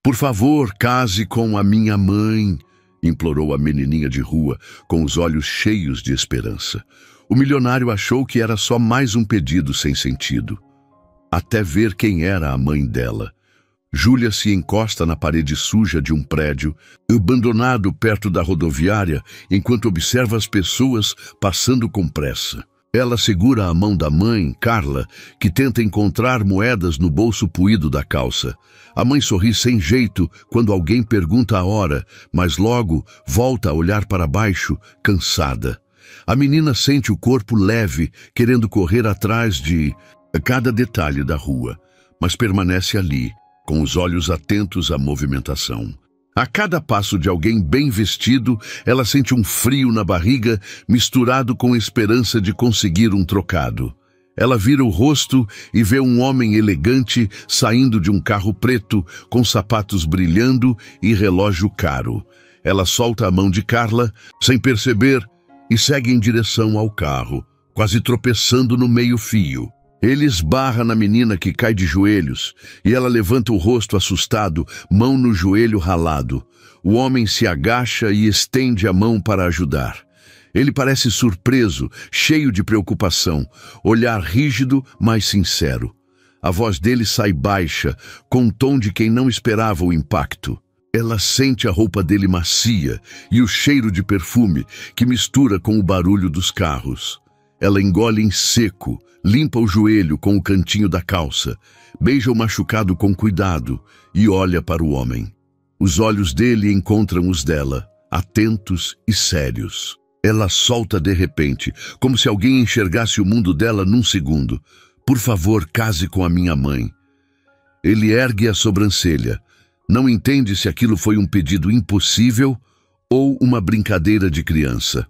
Por favor, case com a minha mãe, implorou a menininha de rua, com os olhos cheios de esperança. O milionário achou que era só mais um pedido sem sentido, até ver quem era a mãe dela. Júlia se encosta na parede suja de um prédio, abandonado perto da rodoviária, enquanto observa as pessoas passando com pressa. Ela segura a mão da mãe, Carla, que tenta encontrar moedas no bolso puído da calça. A mãe sorri sem jeito quando alguém pergunta a hora, mas logo volta a olhar para baixo, cansada. A menina sente o corpo leve, querendo correr atrás de cada detalhe da rua, mas permanece ali, com os olhos atentos à movimentação. A cada passo de alguém bem vestido, ela sente um frio na barriga, misturado com esperança de conseguir um trocado. Ela vira o rosto e vê um homem elegante saindo de um carro preto, com sapatos brilhando e relógio caro. Ela solta a mão de Carla, sem perceber, e segue em direção ao carro, quase tropeçando no meio-fio. Ele esbarra na menina, que cai de joelhos, e ela levanta o rosto assustado, mão no joelho ralado. O homem se agacha e estende a mão para ajudar. Ele parece surpreso, cheio de preocupação, olhar rígido, mas sincero. A voz dele sai baixa, com o tom de quem não esperava o impacto. Ela sente a roupa dele macia e o cheiro de perfume que mistura com o barulho dos carros. Ela engole em seco, limpa o joelho com o cantinho da calça, beija o machucado com cuidado e olha para o homem. Os olhos dele encontram os dela, atentos e sérios. Ela solta de repente, como se alguém enxergasse o mundo dela num segundo. Por favor, case com a minha mãe. Ele ergue a sobrancelha. Não entende se aquilo foi um pedido impossível ou uma brincadeira de criança.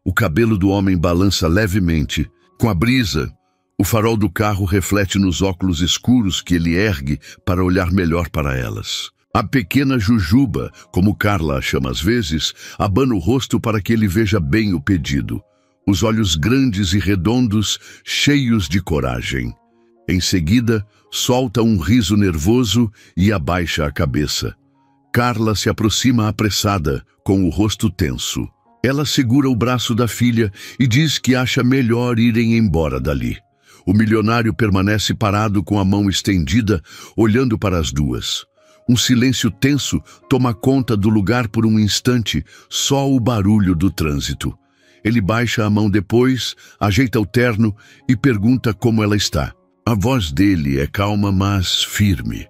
O cabelo do homem balança levemente. Com a brisa, o farol do carro reflete nos óculos escuros que ele ergue para olhar melhor para elas. A pequena Jujuba, como Carla a chama às vezes, abana o rosto para que ele veja bem o pedido. Os olhos grandes e redondos, cheios de coragem. Em seguida, solta um riso nervoso e abaixa a cabeça. Carla se aproxima apressada, com o rosto tenso. Ela segura o braço da filha e diz que acha melhor irem embora dali. O milionário permanece parado com a mão estendida, olhando para as duas. Um silêncio tenso toma conta do lugar por um instante, só o barulho do trânsito. Ele baixa a mão depois, ajeita o terno e pergunta como ela está. A voz dele é calma, mas firme.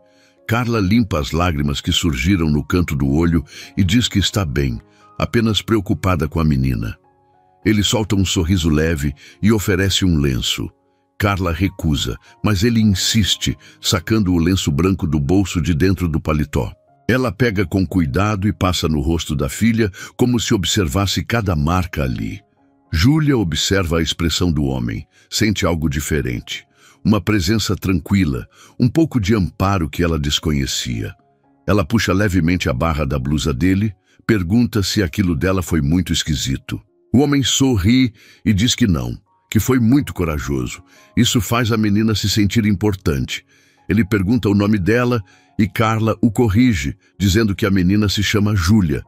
Carla limpa as lágrimas que surgiram no canto do olho e diz que está bem, apenas preocupada com a menina. Ele solta um sorriso leve e oferece um lenço. Carla recusa, mas ele insiste, sacando o lenço branco do bolso de dentro do paletó. Ela pega com cuidado e passa no rosto da filha, como se observasse cada marca ali. Júlia observa a expressão do homem, sente algo diferente. Uma presença tranquila, um pouco de amparo que ela desconhecia. Ela puxa levemente a barra da blusa dele, pergunta se aquilo dela foi muito esquisito. O homem sorri e diz que não, que foi muito corajoso. Isso faz a menina se sentir importante. Ele pergunta o nome dela e Carla o corrige, dizendo que a menina se chama Júlia.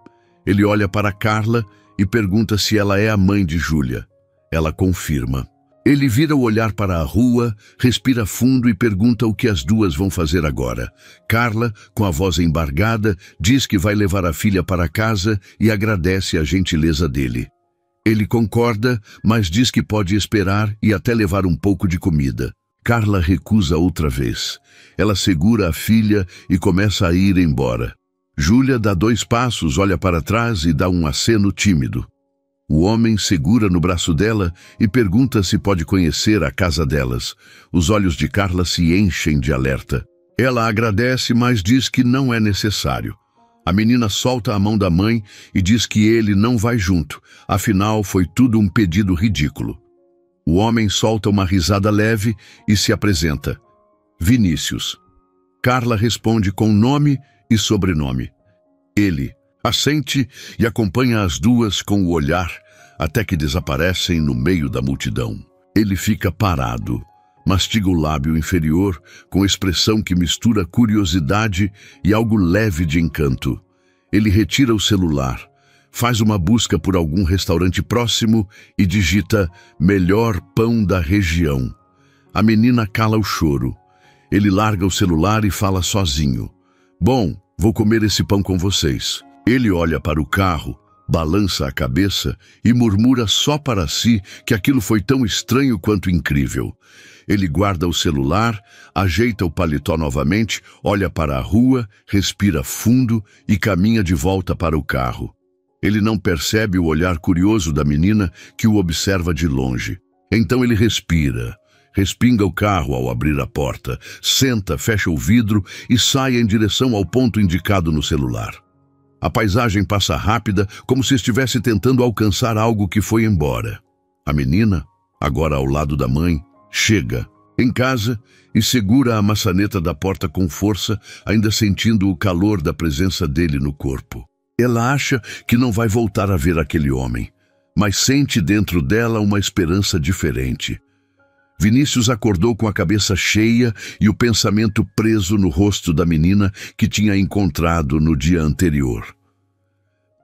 Ele olha para Carla e pergunta se ela é a mãe de Júlia. Ela confirma. Ele vira o olhar para a rua, respira fundo e pergunta o que as duas vão fazer agora. Carla, com a voz embargada, diz que vai levar a filha para casa e agradece a gentileza dele. Ele concorda, mas diz que pode esperar e até levar um pouco de comida. Carla recusa outra vez. Ela segura a filha e começa a ir embora. Júlia dá 2 passos, olha para trás e dá um aceno tímido. O homem segura no braço dela e pergunta se pode conhecer a casa delas. Os olhos de Carla se enchem de alerta. Ela agradece, mas diz que não é necessário. A menina solta a mão da mãe e diz que ele não vai junto, afinal foi tudo um pedido ridículo. O homem solta uma risada leve e se apresenta. Vinícius. Carla responde com nome e sobrenome. Ele assente e acompanha as duas com o olhar até que desaparecem no meio da multidão. Ele fica parado, Mastiga o lábio inferior com expressão que mistura curiosidade e algo leve de encanto. Ele retira o celular, faz uma busca por algum restaurante próximo e digita melhor pão da região. A menina cala o choro. Ele larga o celular e fala sozinho. Bom, vou comer esse pão com vocês. Ele olha para o carro, balança a cabeça e murmura só para si que aquilo foi tão estranho quanto incrível. Ele guarda o celular, ajeita o paletó novamente, olha para a rua, respira fundo e caminha de volta para o carro. Ele não percebe o olhar curioso da menina que o observa de longe. Então ele respinga o carro ao abrir a porta, senta, fecha o vidro e sai em direção ao ponto indicado no celular. A paisagem passa rápida, como se estivesse tentando alcançar algo que foi embora. A menina, agora ao lado da mãe, chega em casa e segura a maçaneta da porta com força, ainda sentindo o calor da presença dele no corpo. Ela acha que não vai voltar a ver aquele homem, mas sente dentro dela uma esperança diferente. Vinícius acordou com a cabeça cheia e o pensamento preso no rosto da menina que tinha encontrado no dia anterior.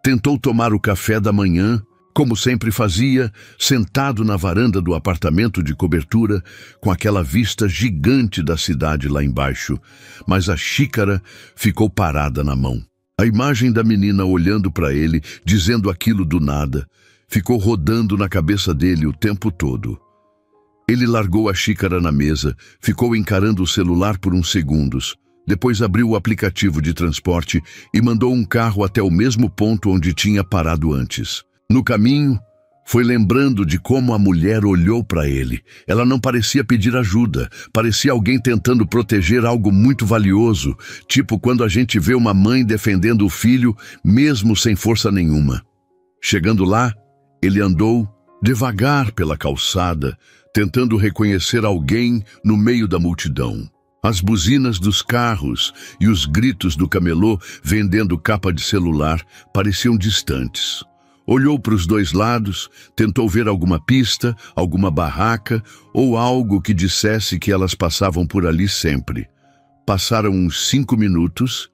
Tentou tomar o café da manhã, como sempre fazia, sentado na varanda do apartamento de cobertura, com aquela vista gigante da cidade lá embaixo, mas a xícara ficou parada na mão. A imagem da menina olhando para ele, dizendo aquilo do nada, ficou rodando na cabeça dele o tempo todo. Ele largou a xícara na mesa, ficou encarando o celular por uns segundos. Depois abriu o aplicativo de transporte e mandou um carro até o mesmo ponto onde tinha parado antes. No caminho, foi lembrando de como a mulher olhou para ele. Ela não parecia pedir ajuda, parecia alguém tentando proteger algo muito valioso, tipo quando a gente vê uma mãe defendendo o filho, mesmo sem força nenhuma. Chegando lá, ele andou devagar pela calçada, tentando reconhecer alguém no meio da multidão. As buzinas dos carros e os gritos do camelô vendendo capa de celular pareciam distantes. Olhou para os dois lados, tentou ver alguma pista, alguma barraca ou algo que dissesse que elas passavam por ali sempre. Passaram uns 5 minutos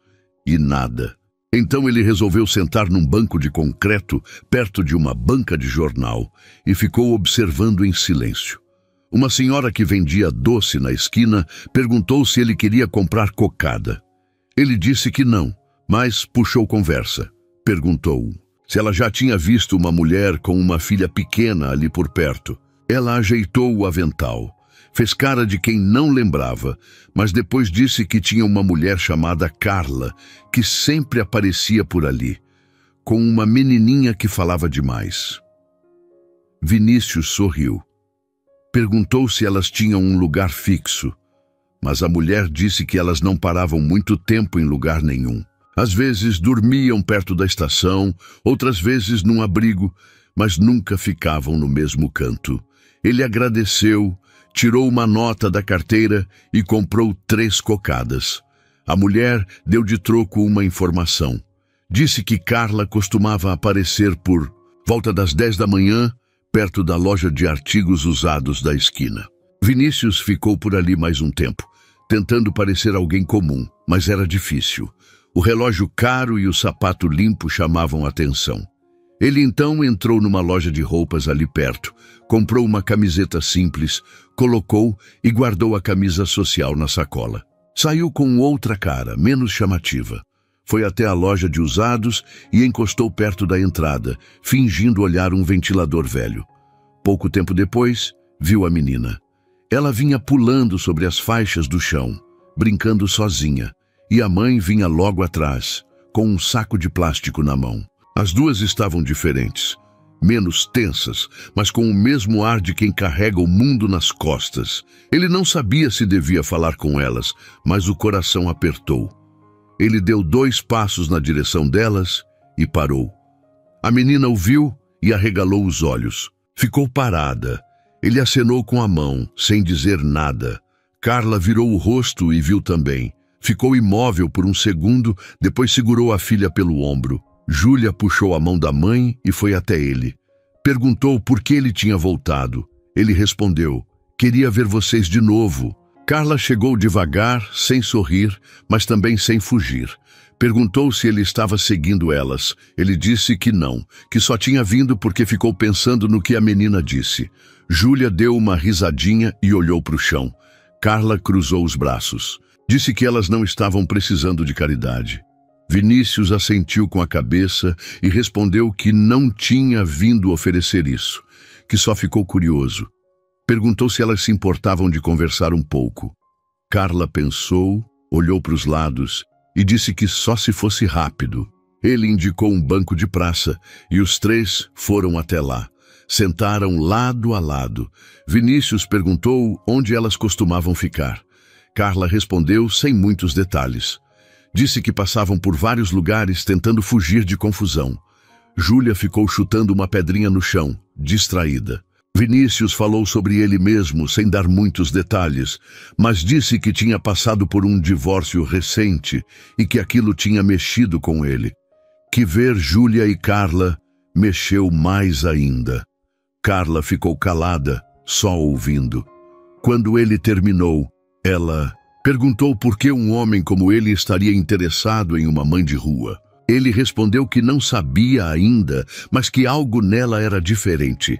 e nada. Então ele resolveu sentar num banco de concreto perto de uma banca de jornal e ficou observando em silêncio. Uma senhora que vendia doce na esquina perguntou se ele queria comprar cocada. Ele disse que não, mas puxou conversa. Perguntou se ela já tinha visto uma mulher com uma filha pequena ali por perto. Ela ajeitou o avental, fez cara de quem não lembrava, mas depois disse que tinha uma mulher chamada Carla, que sempre aparecia por ali, com uma menininha que falava demais. Vinícius sorriu. Perguntou se elas tinham um lugar fixo, mas a mulher disse que elas não paravam muito tempo em lugar nenhum. Às vezes dormiam perto da estação, outras vezes num abrigo, mas nunca ficavam no mesmo canto. Ele agradeceu, tirou uma nota da carteira e comprou 3 cocadas. A mulher deu de troco uma informação. Disse que Carla costumava aparecer por volta das 10 da manhã, perto da loja de artigos usados da esquina. Vinícius ficou por ali mais um tempo, tentando parecer alguém comum, mas era difícil. O relógio caro e o sapato limpo chamavam a atenção. Ele então entrou numa loja de roupas ali perto, comprou uma camiseta simples, colocou e guardou a camisa social na sacola. Saiu com outra cara, menos chamativa. Foi até a loja de usados e encostou perto da entrada, fingindo olhar um ventilador velho. Pouco tempo depois, viu a menina. Ela vinha pulando sobre as faixas do chão, brincando sozinha, e a mãe vinha logo atrás, com um saco de plástico na mão. As duas estavam diferentes, menos tensas, mas com o mesmo ar de quem carrega o mundo nas costas. Ele não sabia se devia falar com elas, mas o coração apertou. Ele deu 2 passos na direção delas e parou. A menina o viu e arregalou os olhos. Ficou parada. Ele acenou com a mão, sem dizer nada. Carla virou o rosto e viu também. Ficou imóvel por um segundo, depois segurou a filha pelo ombro. Júlia puxou a mão da mãe e foi até ele. Perguntou por que ele tinha voltado. Ele respondeu: Queria ver vocês de novo. Carla chegou devagar, sem sorrir, mas também sem fugir. Perguntou se ele estava seguindo elas. Ele disse que não, que só tinha vindo porque ficou pensando no que a menina disse. Júlia deu uma risadinha e olhou para o chão. Carla cruzou os braços. Disse que elas não estavam precisando de caridade. Vinícius assentiu com a cabeça e respondeu que não tinha vindo oferecer isso, que só ficou curioso. Perguntou se elas se importavam de conversar um pouco. Carla pensou, olhou para os lados e disse que só se fosse rápido. Ele indicou um banco de praça e os três foram até lá. Sentaram lado a lado. Vinícius perguntou onde elas costumavam ficar. Carla respondeu sem muitos detalhes. Disse que passavam por vários lugares tentando fugir de confusão. Júlia ficou chutando uma pedrinha no chão, distraída. Vinícius falou sobre ele mesmo, sem dar muitos detalhes, mas disse que tinha passado por um divórcio recente e que aquilo tinha mexido com ele. Que ver Júlia e Carla mexeu mais ainda. Carla ficou calada, só ouvindo. Quando ele terminou, ela perguntou por que um homem como ele estaria interessado em uma mãe de rua. Ele respondeu que não sabia ainda, mas que algo nela era diferente.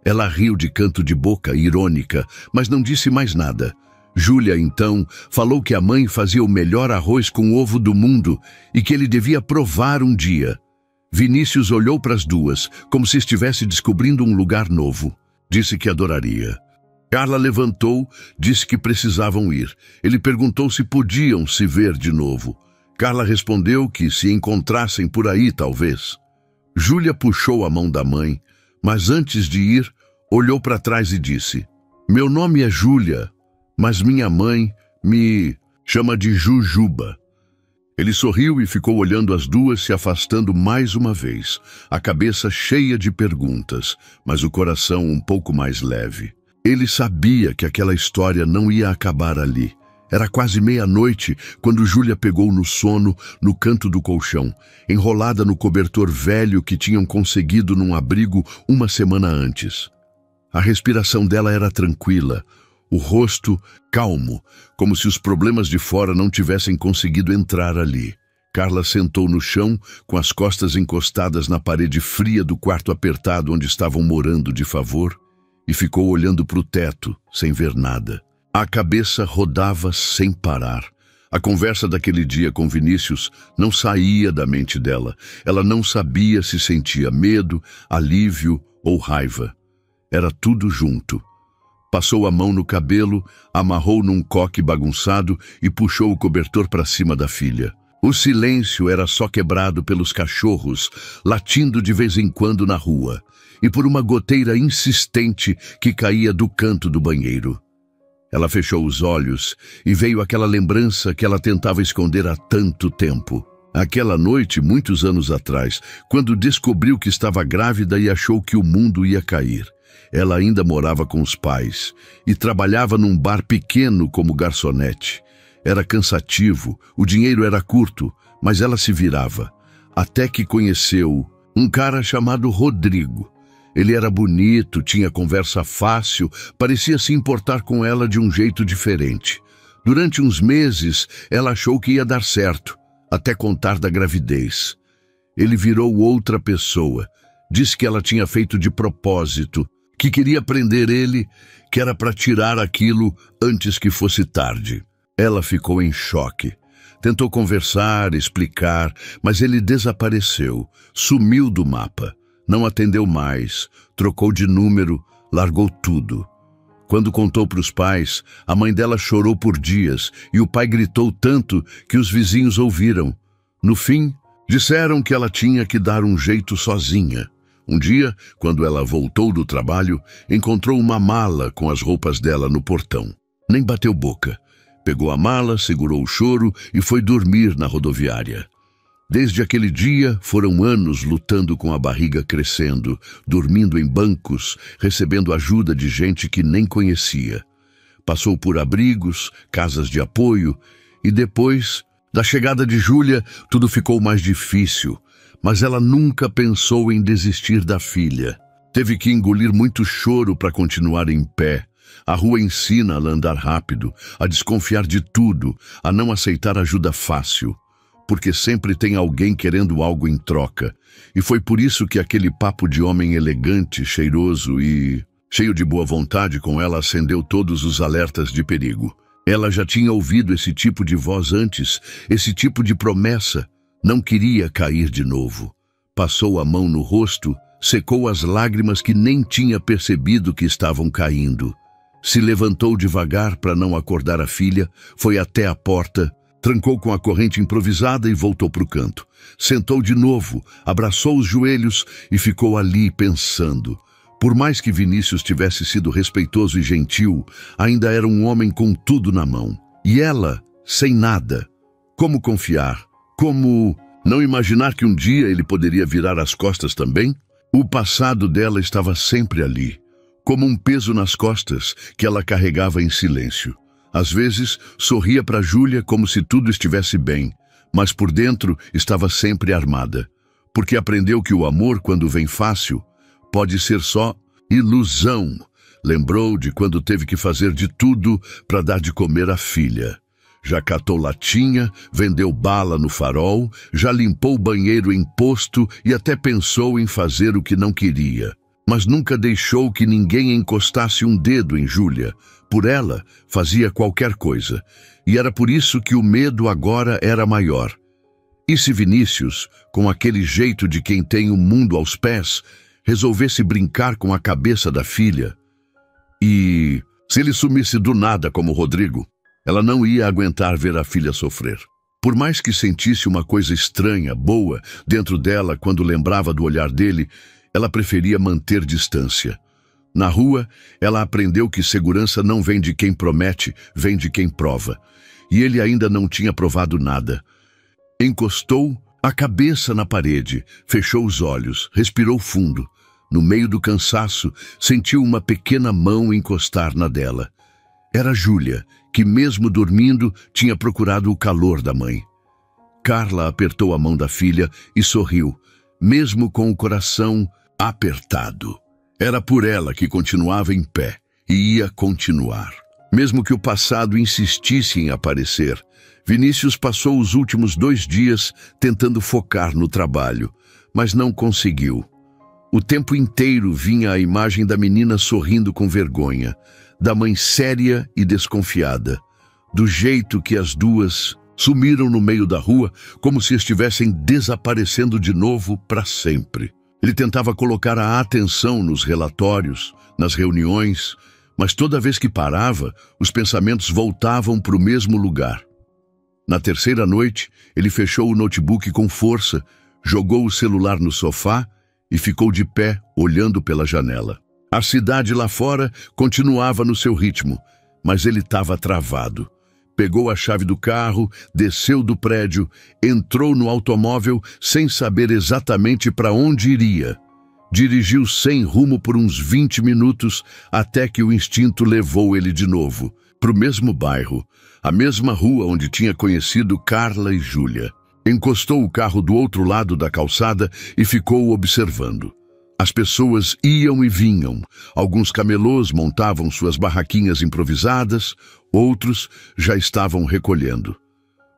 Ela riu de canto de boca, irônica, mas não disse mais nada. Júlia, então, falou que a mãe fazia o melhor arroz com ovo do mundo e que ele devia provar um dia. Vinícius olhou para as duas, como se estivesse descobrindo um lugar novo. Disse que adoraria. Carla levantou, disse que precisavam ir. Ele perguntou se podiam se ver de novo. Carla respondeu que se encontrassem por aí, talvez. Júlia puxou a mão da mãe, mas antes de ir, olhou para trás e disse: "Meu nome é Júlia, mas minha mãe me chama de Jujuba." Ele sorriu e ficou olhando as duas se afastando mais uma vez, a cabeça cheia de perguntas, mas o coração um pouco mais leve. Ele sabia que aquela história não ia acabar ali. Era quase meia-noite quando Júlia pegou no sono no canto do colchão, enrolada no cobertor velho que tinham conseguido num abrigo uma semana antes. A respiração dela era tranquila, o rosto calmo, como se os problemas de fora não tivessem conseguido entrar ali. Carla sentou no chão, com as costas encostadas na parede fria do quarto apertado onde estavam morando de favor, e ficou olhando para o teto, sem ver nada. A cabeça rodava sem parar. A conversa daquele dia com Vinícius não saía da mente dela. Ela não sabia se sentia medo, alívio ou raiva. Era tudo junto. Passou a mão no cabelo, amarrou num coque bagunçado e puxou o cobertor para cima da filha. O silêncio era só quebrado pelos cachorros, latindo de vez em quando na rua, e por uma goteira insistente que caía do canto do banheiro. Ela fechou os olhos e veio aquela lembrança que ela tentava esconder há tanto tempo. Aquela noite, muitos anos atrás, quando descobriu que estava grávida e achou que o mundo ia cair. Ela ainda morava com os pais e trabalhava num bar pequeno como garçonete. Era cansativo, o dinheiro era curto, mas ela se virava. Até que conheceu um cara chamado Rodrigo. Ele era bonito, tinha conversa fácil, parecia se importar com ela de um jeito diferente. Durante uns meses, ela achou que ia dar certo, até contar da gravidez. Ele virou outra pessoa. Disse que ela tinha feito de propósito, que queria prender ele, que era para tirar aquilo antes que fosse tarde. Ela ficou em choque. Tentou conversar, explicar, mas ele desapareceu, sumiu do mapa. Não atendeu mais, trocou de número, largou tudo. Quando contou para os pais, a mãe dela chorou por dias e o pai gritou tanto que os vizinhos ouviram. No fim, disseram que ela tinha que dar um jeito sozinha. Um dia, quando ela voltou do trabalho, encontrou uma mala com as roupas dela no portão. Nem bateu boca. Pegou a mala, segurou o choro e foi dormir na rodoviária. Desde aquele dia, foram anos lutando com a barriga crescendo, dormindo em bancos, recebendo ajuda de gente que nem conhecia. Passou por abrigos, casas de apoio e depois, da chegada de Júlia, tudo ficou mais difícil. Mas ela nunca pensou em desistir da filha. Teve que engolir muito choro para continuar em pé. A rua ensina a andar rápido, a desconfiar de tudo, a não aceitar ajuda fácil, porque sempre tem alguém querendo algo em troca. E foi por isso que aquele papo de homem elegante, cheiroso e cheio de boa vontade com ela acendeu todos os alertas de perigo. Ela já tinha ouvido esse tipo de voz antes, esse tipo de promessa. Não queria cair de novo. Passou a mão no rosto, secou as lágrimas que nem tinha percebido que estavam caindo. Se levantou devagar para não acordar a filha, foi até a porta, trancou com a corrente improvisada e voltou para o canto. Sentou de novo, abraçou os joelhos e ficou ali pensando. Por mais que Vinícius tivesse sido respeitoso e gentil, ainda era um homem com tudo na mão. E ela, sem nada. Como confiar? Como não imaginar que um dia ele poderia virar as costas também? O passado dela estava sempre ali, como um peso nas costas que ela carregava em silêncio. Às vezes, sorria para Júlia como se tudo estivesse bem, mas por dentro estava sempre armada, porque aprendeu que o amor, quando vem fácil, pode ser só ilusão. Lembrou de quando teve que fazer de tudo para dar de comer à filha. Já catou latinha, vendeu bala no farol, já limpou o banheiro em posto e até pensou em fazer o que não queria. Mas nunca deixou que ninguém encostasse um dedo em Júlia. Por ela, fazia qualquer coisa. E era por isso que o medo agora era maior. E se Vinícius, com aquele jeito de quem tem o mundo aos pés, resolvesse brincar com a cabeça da filha? E se ele sumisse do nada como Rodrigo? Ela não ia aguentar ver a filha sofrer. Por mais que sentisse uma coisa estranha, boa, dentro dela quando lembrava do olhar dele, ela preferia manter distância. Na rua, ela aprendeu que segurança não vem de quem promete, vem de quem prova. E ele ainda não tinha provado nada. Encostou a cabeça na parede, fechou os olhos, respirou fundo. No meio do cansaço, sentiu uma pequena mão encostar na dela. Era Júlia, que mesmo dormindo tinha procurado o calor da mãe. Carla apertou a mão da filha e sorriu, mesmo com o coração apertado. Era por ela que continuava em pé e ia continuar. Mesmo que o passado insistisse em aparecer, Vinícius passou os últimos 2 dias tentando focar no trabalho, mas não conseguiu. O tempo inteiro vinha a imagem da menina sorrindo com vergonha, da mãe séria e desconfiada, do jeito que as duas sumiram no meio da rua, como se estivessem desaparecendo de novo para sempre. Ele tentava colocar a atenção nos relatórios, nas reuniões, mas toda vez que parava, os pensamentos voltavam para o mesmo lugar. Na terceira noite, ele fechou o notebook com força, jogou o celular no sofá e ficou de pé, olhando pela janela. A cidade lá fora continuava no seu ritmo, mas ele estava travado. Pegou a chave do carro, desceu do prédio, entrou no automóvel sem saber exatamente para onde iria. Dirigiu sem rumo por uns 20 minutos até que o instinto levou ele de novo, para o mesmo bairro, a mesma rua onde tinha conhecido Carla e Júlia. Encostou o carro do outro lado da calçada e ficou observando. As pessoas iam e vinham. Alguns camelôs montavam suas barraquinhas improvisadas, outros já estavam recolhendo.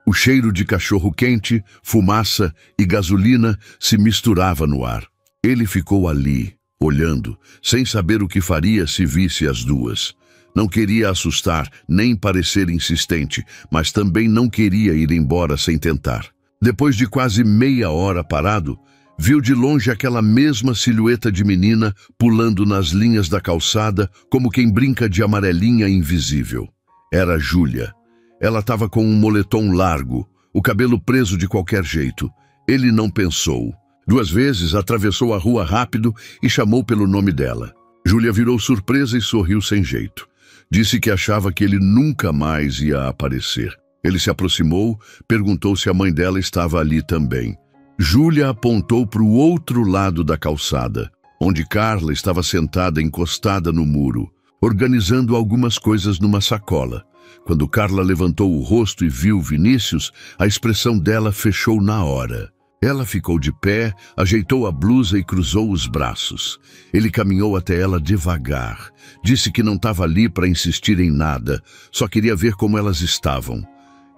O cheiro de cachorro-quente, fumaça e gasolina se misturava no ar. Ele ficou ali, olhando, sem saber o que faria se visse as duas. Não queria assustar, nem parecer insistente, mas também não queria ir embora sem tentar. Depois de quase meia hora parado, viu de longe aquela mesma silhueta de menina pulando nas linhas da calçada como quem brinca de amarelinha invisível. Era Júlia. Ela estava com um moletom largo, o cabelo preso de qualquer jeito. Ele não pensou. 2 vezes atravessou a rua rápido e chamou pelo nome dela. Júlia virou surpresa e sorriu sem jeito. Disse que achava que ele nunca mais ia aparecer. Ele se aproximou, perguntou se a mãe dela estava ali também. Júlia apontou para o outro lado da calçada, onde Carla estava sentada encostada no muro, organizando algumas coisas numa sacola. Quando Carla levantou o rosto e viu Vinícius, a expressão dela fechou na hora. Ela ficou de pé, ajeitou a blusa e cruzou os braços. Ele caminhou até ela devagar. Disse que não estava ali para insistir em nada, só queria ver como elas estavam.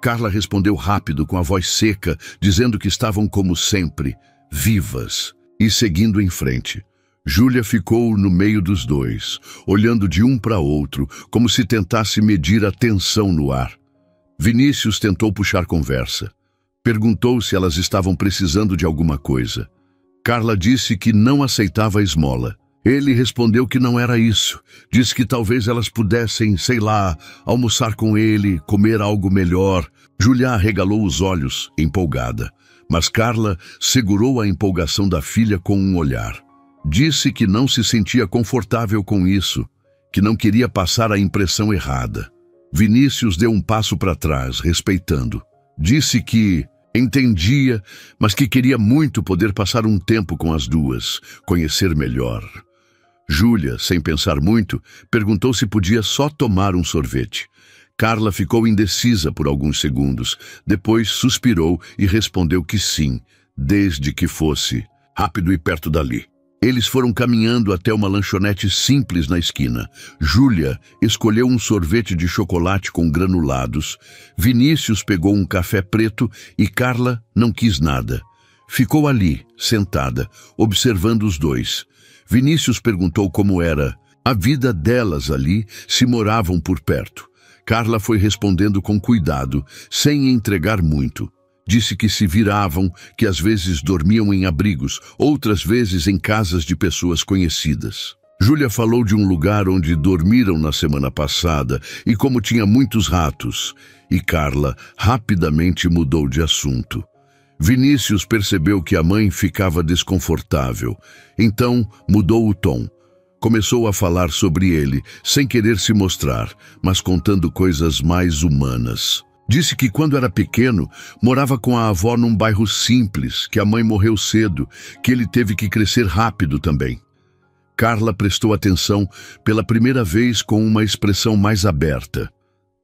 Carla respondeu rápido, com a voz seca, dizendo que estavam como sempre, vivas, e seguindo em frente. Júlia ficou no meio dos dois, olhando de um para outro, como se tentasse medir a tensão no ar. Vinícius tentou puxar conversa. Perguntou se elas estavam precisando de alguma coisa. Carla disse que não aceitava a esmola. Ele respondeu que não era isso. Disse que talvez elas pudessem, sei lá, almoçar com ele, comer algo melhor. Júlia arregalou os olhos, empolgada. Mas Carla segurou a empolgação da filha com um olhar. Disse que não se sentia confortável com isso, que não queria passar a impressão errada. Vinícius deu um passo para trás, respeitando. Disse que entendia, mas que queria muito poder passar um tempo com as duas, conhecer melhor. Júlia, sem pensar muito, perguntou se podia só tomar um sorvete. Carla ficou indecisa por alguns segundos, depois suspirou e respondeu que sim, desde que fosse rápido e perto dali. Eles foram caminhando até uma lanchonete simples na esquina. Júlia escolheu um sorvete de chocolate com granulados. Vinícius pegou um café preto e Carla não quis nada. Ficou ali, sentada, observando os dois. Vinícius perguntou como era a vida delas ali, se moravam por perto. Carla foi respondendo com cuidado, sem entregar muito. Disse que se viravam, que às vezes dormiam em abrigos, outras vezes em casas de pessoas conhecidas. Júlia falou de um lugar onde dormiram na semana passada e como tinha muitos ratos, e Carla rapidamente mudou de assunto. Vinícius percebeu que a mãe ficava desconfortável, então mudou o tom. Começou a falar sobre ele, sem querer se mostrar, mas contando coisas mais humanas. Disse que quando era pequeno, morava com a avó num bairro simples, que a mãe morreu cedo, que ele teve que crescer rápido também. Carla prestou atenção pela primeira vez com uma expressão mais aberta,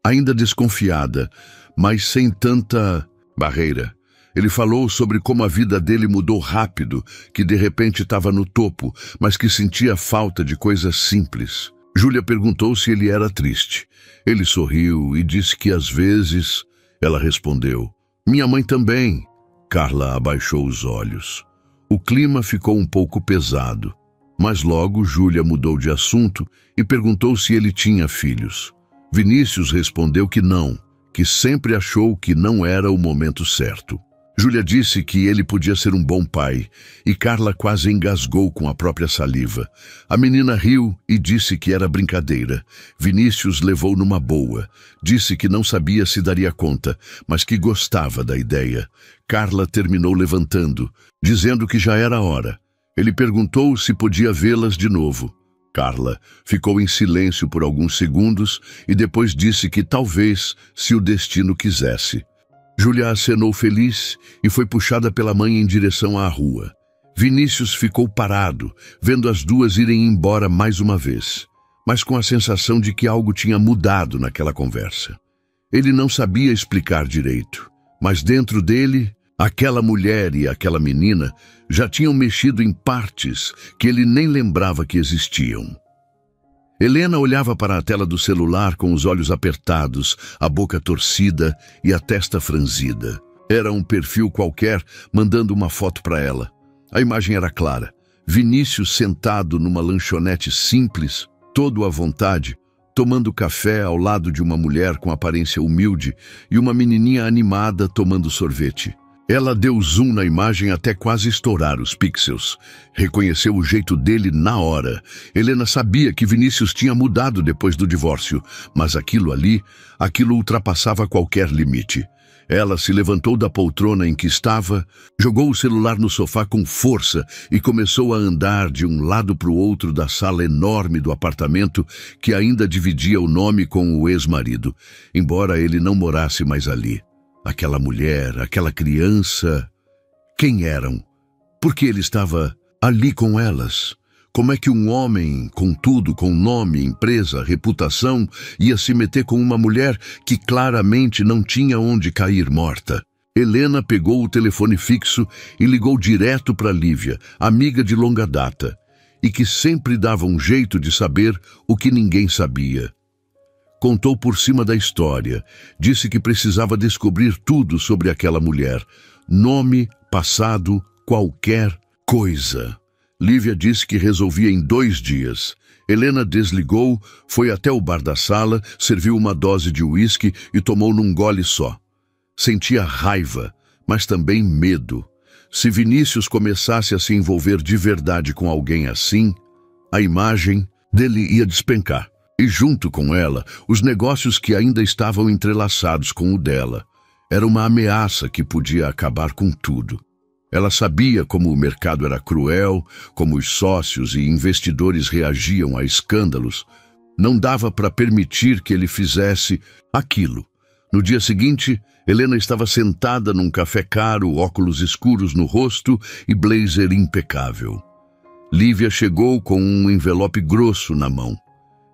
ainda desconfiada, mas sem tanta barreira. Ele falou sobre como a vida dele mudou rápido, que de repente estava no topo, mas que sentia falta de coisas simples. Júlia perguntou se ele era triste. Ele sorriu e disse que às vezes... Ela respondeu, minha mãe também. Carla abaixou os olhos. O clima ficou um pouco pesado, mas logo Júlia mudou de assunto e perguntou se ele tinha filhos. Vinícius respondeu que não, que sempre achou que não era o momento certo. Júlia disse que ele podia ser um bom pai, e Carla quase engasgou com a própria saliva. A menina riu e disse que era brincadeira. Vinícius levou numa boa. Disse que não sabia se daria conta, mas que gostava da ideia. Carla terminou levantando, dizendo que já era hora. Ele perguntou se podia vê-las de novo. Carla ficou em silêncio por alguns segundos e depois disse que talvez, se o destino quisesse. Júlia acenou feliz e foi puxada pela mãe em direção à rua. Vinícius ficou parado, vendo as duas irem embora mais uma vez, mas com a sensação de que algo tinha mudado naquela conversa. Ele não sabia explicar direito, mas dentro dele, aquela mulher e aquela menina já tinham mexido em partes que ele nem lembrava que existiam. Helena olhava para a tela do celular com os olhos apertados, a boca torcida e a testa franzida. Era um perfil qualquer mandando uma foto para ela. A imagem era clara. Vinícius sentado numa lanchonete simples, todo à vontade, tomando café ao lado de uma mulher com aparência humilde e uma menininha animada tomando sorvete. Ela deu zoom na imagem até quase estourar os pixels. Reconheceu o jeito dele na hora. Helena sabia que Vinícius tinha mudado depois do divórcio, mas aquilo ultrapassava qualquer limite. Ela se levantou da poltrona em que estava, jogou o celular no sofá com força e começou a andar de um lado para o outro da sala enorme do apartamento que ainda dividia o nome com o ex-marido, embora ele não morasse mais ali. Aquela mulher, aquela criança... Quem eram? Por que ele estava ali com elas? Como é que um homem, com tudo, com nome, empresa, reputação, ia se meter com uma mulher que claramente não tinha onde cair morta? Helena pegou o telefone fixo e ligou direto para Lívia, amiga de longa data, e que sempre dava um jeito de saber o que ninguém sabia. Contou por cima da história, disse que precisava descobrir tudo sobre aquela mulher, nome, passado, qualquer coisa. Lívia disse que resolvia em 2 dias. Helena desligou, foi até o bar da sala, serviu uma dose de uísque e tomou num gole só. Sentia raiva, mas também medo. Se Vinícius começasse a se envolver de verdade com alguém assim, a imagem dele ia despencar. E junto com ela, os negócios que ainda estavam entrelaçados com o dela. Era uma ameaça que podia acabar com tudo. Ela sabia como o mercado era cruel, como os sócios e investidores reagiam a escândalos. Não dava para permitir que ele fizesse aquilo. No dia seguinte, Helena estava sentada num café caro, óculos escuros no rosto e blazer impecável. Lívia chegou com um envelope grosso na mão.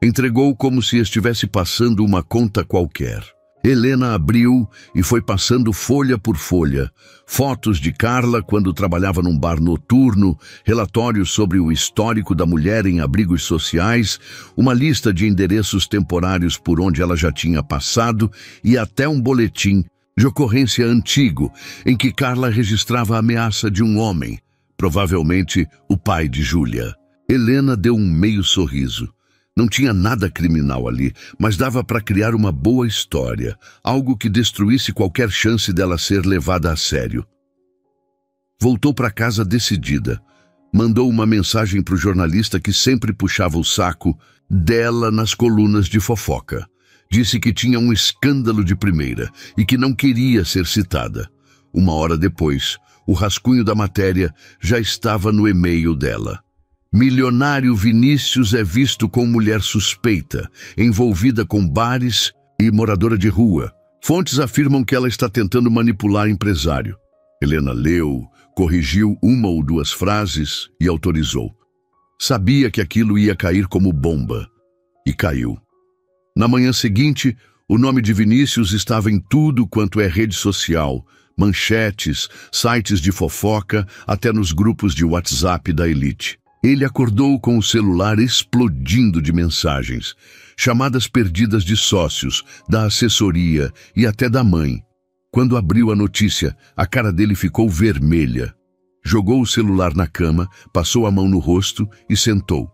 Entregou como se estivesse passando uma conta qualquer. Helena abriu e foi passando folha por folha. Fotos de Carla quando trabalhava num bar noturno, relatórios sobre o histórico da mulher em abrigos sociais, uma lista de endereços temporários por onde ela já tinha passado e até um boletim de ocorrência antigo em que Carla registrava a ameaça de um homem, provavelmente o pai de Júlia. Helena deu um meio sorriso. Não tinha nada criminal ali, mas dava para criar uma boa história, algo que destruísse qualquer chance dela ser levada a sério. Voltou para casa decidida. Mandou uma mensagem para o jornalista que sempre puxava o saco dela nas colunas de fofoca. Disse que tinha um escândalo de primeira e que não queria ser citada. 1 hora depois, o rascunho da matéria já estava no e-mail dela. Milionário Vinícius é visto com mulher suspeita, envolvida com bares e moradora de rua. Fontes afirmam que ela está tentando manipular empresário. Helena leu, corrigiu 1 ou 2 frases e autorizou. Sabia que aquilo ia cair como bomba. E caiu. Na manhã seguinte, o nome de Vinícius estava em tudo quanto é rede social, manchetes, sites de fofoca, até nos grupos de WhatsApp da elite. Ele acordou com o celular explodindo de mensagens, chamadas perdidas de sócios, da assessoria e até da mãe. Quando abriu a notícia, a cara dele ficou vermelha. Jogou o celular na cama, passou a mão no rosto e sentou.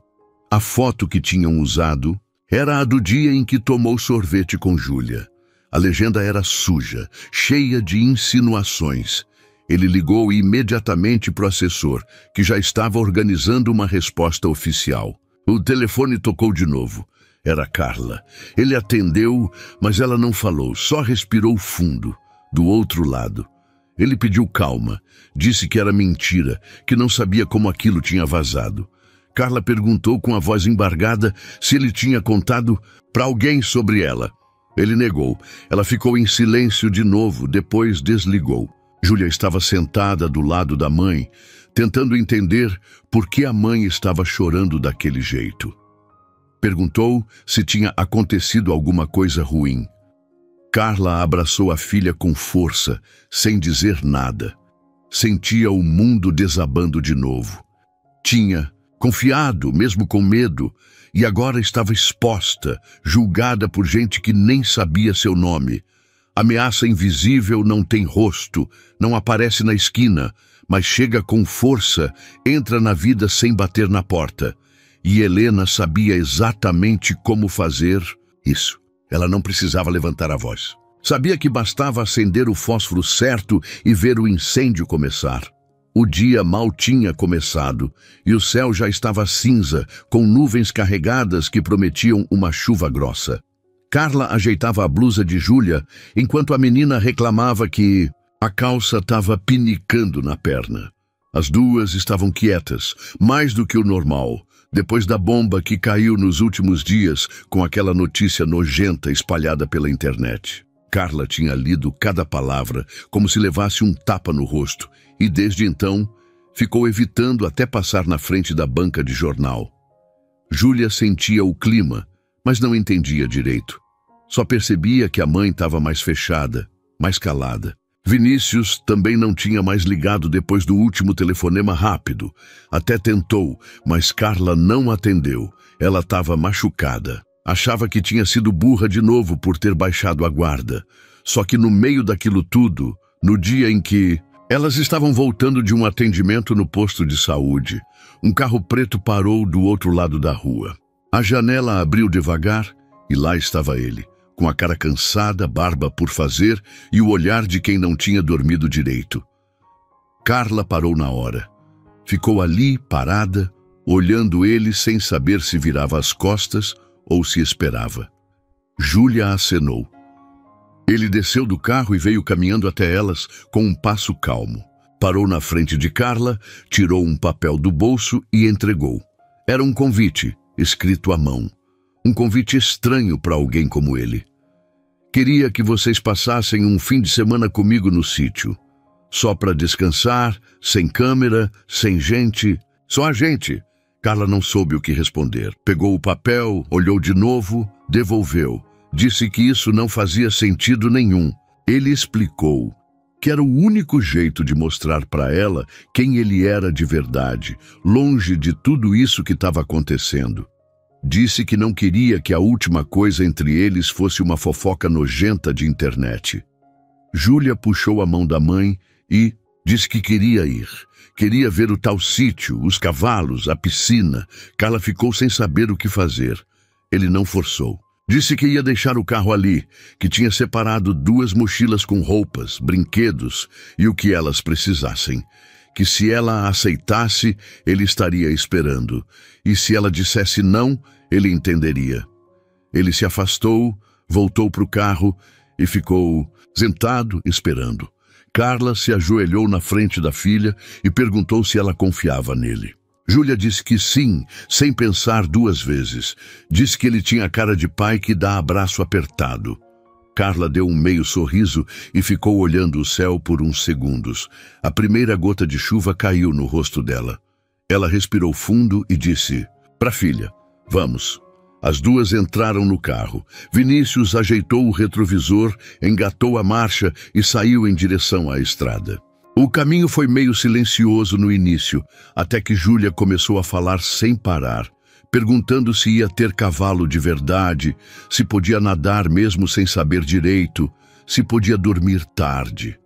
A foto que tinham usado era a do dia em que tomou sorvete com Júlia. A legenda era suja, cheia de insinuações. Ele ligou imediatamente para o assessor, que já estava organizando uma resposta oficial. O telefone tocou de novo. Era Carla. Ele atendeu, mas ela não falou, só respirou fundo. Do outro lado. Ele pediu calma. Disse que era mentira, que não sabia como aquilo tinha vazado. Carla perguntou com a voz embargada se ele tinha contado para alguém sobre ela. Ele negou. Ela ficou em silêncio de novo, depois desligou. Júlia estava sentada do lado da mãe, tentando entender por que a mãe estava chorando daquele jeito. Perguntou se tinha acontecido alguma coisa ruim. Carla abraçou a filha com força, sem dizer nada. Sentia o mundo desabando de novo. Tinha confiado, mesmo com medo, e agora estava exposta, julgada por gente que nem sabia seu nome. Ameaça invisível não tem rosto, não aparece na esquina, mas chega com força, entra na vida sem bater na porta. E Helena sabia exatamente como fazer isso. Ela não precisava levantar a voz. Sabia que bastava acender o fósforo certo e ver o incêndio começar. O dia mal tinha começado e o céu já estava cinza, com nuvens carregadas que prometiam uma chuva grossa. Carla ajeitava a blusa de Júlia, enquanto a menina reclamava que a calça estava pinicando na perna. As duas estavam quietas, mais do que o normal, depois da bomba que caiu nos últimos dias com aquela notícia nojenta espalhada pela internet. Carla tinha lido cada palavra, como se levasse um tapa no rosto, e desde então ficou evitando até passar na frente da banca de jornal. Júlia sentia o clima, mas não entendia direito. Só percebia que a mãe estava mais fechada, mais calada. Vinícius também não tinha mais ligado depois do último telefonema rápido. Até tentou, mas Carla não atendeu. Ela estava machucada. Achava que tinha sido burra de novo por ter baixado a guarda. Só que no meio daquilo tudo, no dia em que elas estavam voltando de um atendimento no posto de saúde, um carro preto parou do outro lado da rua. A janela abriu devagar e lá estava ele, com a cara cansada, barba por fazer e o olhar de quem não tinha dormido direito. Carla parou na hora. Ficou ali, parada, olhando ele sem saber se virava as costas ou se esperava. Júlia acenou. Ele desceu do carro e veio caminhando até elas com um passo calmo. Parou na frente de Carla, tirou um papel do bolso e entregou. Era um convite, escrito à mão. Um convite estranho para alguém como ele. Queria que vocês passassem um fim de semana comigo no sítio. Só para descansar, sem câmera, sem gente. Só a gente. Carla não soube o que responder. Pegou o papel, olhou de novo, devolveu. Disse que isso não fazia sentido nenhum. Ele explicou que era o único jeito de mostrar para ela quem ele era de verdade, longe de tudo isso que estava acontecendo. Disse que não queria que a última coisa entre eles fosse uma fofoca nojenta de internet. Júlia puxou a mão da mãe e disse que queria ir. Queria ver o tal sítio, os cavalos, a piscina. Carla ficou sem saber o que fazer. Ele não forçou. Disse que ia deixar o carro ali, que tinha separado 2 mochilas com roupas, brinquedos e o que elas precisassem. Que se ela aceitasse, ele estaria esperando. E se ela dissesse não, ele entenderia. Ele se afastou, voltou para o carro e ficou sentado esperando. Carla se ajoelhou na frente da filha e perguntou se ela confiava nele. Júlia disse que sim, sem pensar 2 vezes. Disse que ele tinha a cara de pai que dá abraço apertado. Carla deu um meio sorriso e ficou olhando o céu por uns segundos. A primeira gota de chuva caiu no rosto dela. Ela respirou fundo e disse: "Pra filha, vamos." As 2 entraram no carro. Vinícius ajeitou o retrovisor, engatou a marcha e saiu em direção à estrada. O caminho foi meio silencioso no início, até que Júlia começou a falar sem parar, perguntando se ia ter cavalo de verdade, se podia nadar mesmo sem saber direito, se podia dormir tarde.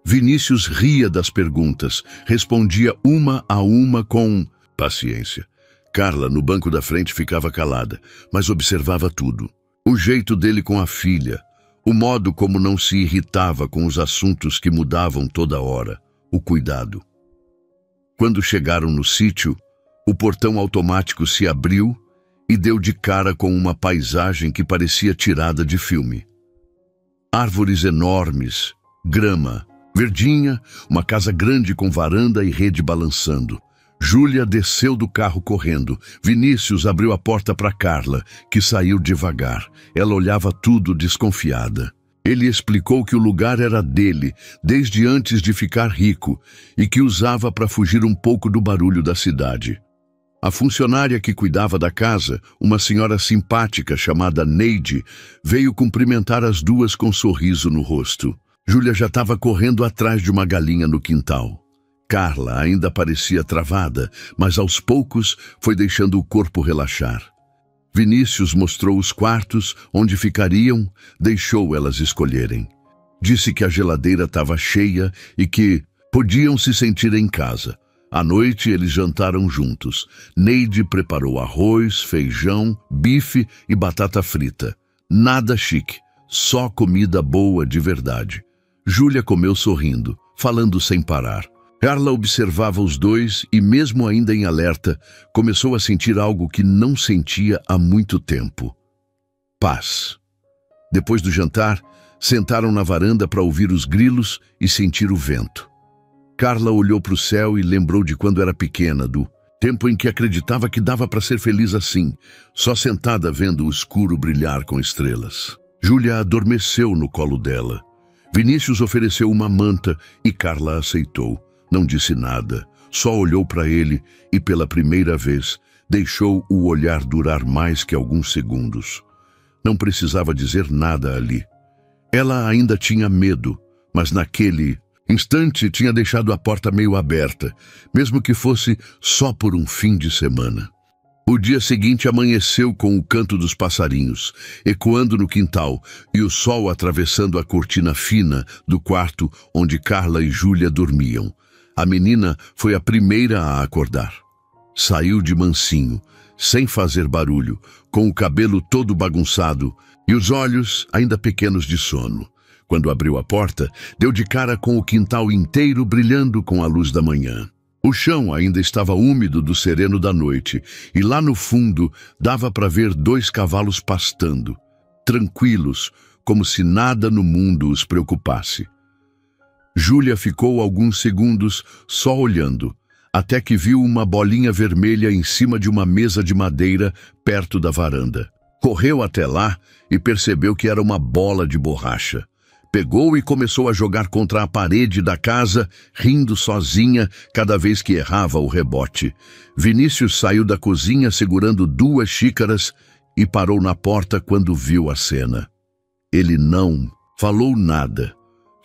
Vinícius ria das perguntas, respondia uma a uma com paciência. Carla, no banco da frente, ficava calada, mas observava tudo. O jeito dele com a filha, o modo como não se irritava com os assuntos que mudavam toda hora, o cuidado. Quando chegaram no sítio, o portão automático se abriu e deu de cara com uma paisagem que parecia tirada de filme. Árvores enormes, grama, verdinha, uma casa grande com varanda e rede balançando. Júlia desceu do carro correndo. Vinícius abriu a porta para Carla, que saiu devagar. Ela olhava tudo desconfiada. Ele explicou que o lugar era dele, desde antes de ficar rico, e que usava para fugir um pouco do barulho da cidade. A funcionária que cuidava da casa, uma senhora simpática chamada Neide, veio cumprimentar as 2 com um sorriso no rosto. Júlia já estava correndo atrás de uma galinha no quintal. Carla ainda parecia travada, mas aos poucos foi deixando o corpo relaxar. Vinícius mostrou os quartos onde ficariam, deixou elas escolherem. Disse que a geladeira estava cheia e que podiam se sentir em casa. À noite eles jantaram juntos. Neide preparou arroz, feijão, bife e batata frita. Nada chique, só comida boa de verdade. Júlia comeu sorrindo, falando sem parar. Carla observava os 2 e, mesmo ainda em alerta, começou a sentir algo que não sentia há muito tempo. Paz. Depois do jantar, sentaram na varanda para ouvir os grilos e sentir o vento. Carla olhou para o céu e lembrou de quando era pequena, do tempo em que acreditava que dava para ser feliz assim, só sentada vendo o escuro brilhar com estrelas. Júlia adormeceu no colo dela. Vinícius ofereceu uma manta e Carla aceitou. Não disse nada, só olhou para ele e, pela primeira vez, deixou o olhar durar mais que alguns segundos. Não precisava dizer nada ali. Ela ainda tinha medo, mas naquele instante tinha deixado a porta meio aberta, mesmo que fosse só por um fim de semana. O dia seguinte amanheceu com o canto dos passarinhos, ecoando no quintal, e o sol atravessando a cortina fina do quarto onde Carla e Júlia dormiam. A menina foi a primeira a acordar. Saiu de mansinho, sem fazer barulho, com o cabelo todo bagunçado e os olhos ainda pequenos de sono. Quando abriu a porta, deu de cara com o quintal inteiro brilhando com a luz da manhã. O chão ainda estava úmido do sereno da noite, e lá no fundo dava para ver 2 cavalos pastando, tranquilos, como se nada no mundo os preocupasse. Júlia ficou alguns segundos só olhando, até que viu uma bolinha vermelha em cima de uma mesa de madeira perto da varanda. Correu até lá e percebeu que era uma bola de borracha. Pegou e começou a jogar contra a parede da casa, rindo sozinha cada vez que errava o rebote. Vinícius saiu da cozinha segurando 2 xícaras e parou na porta quando viu a cena. Ele não falou nada.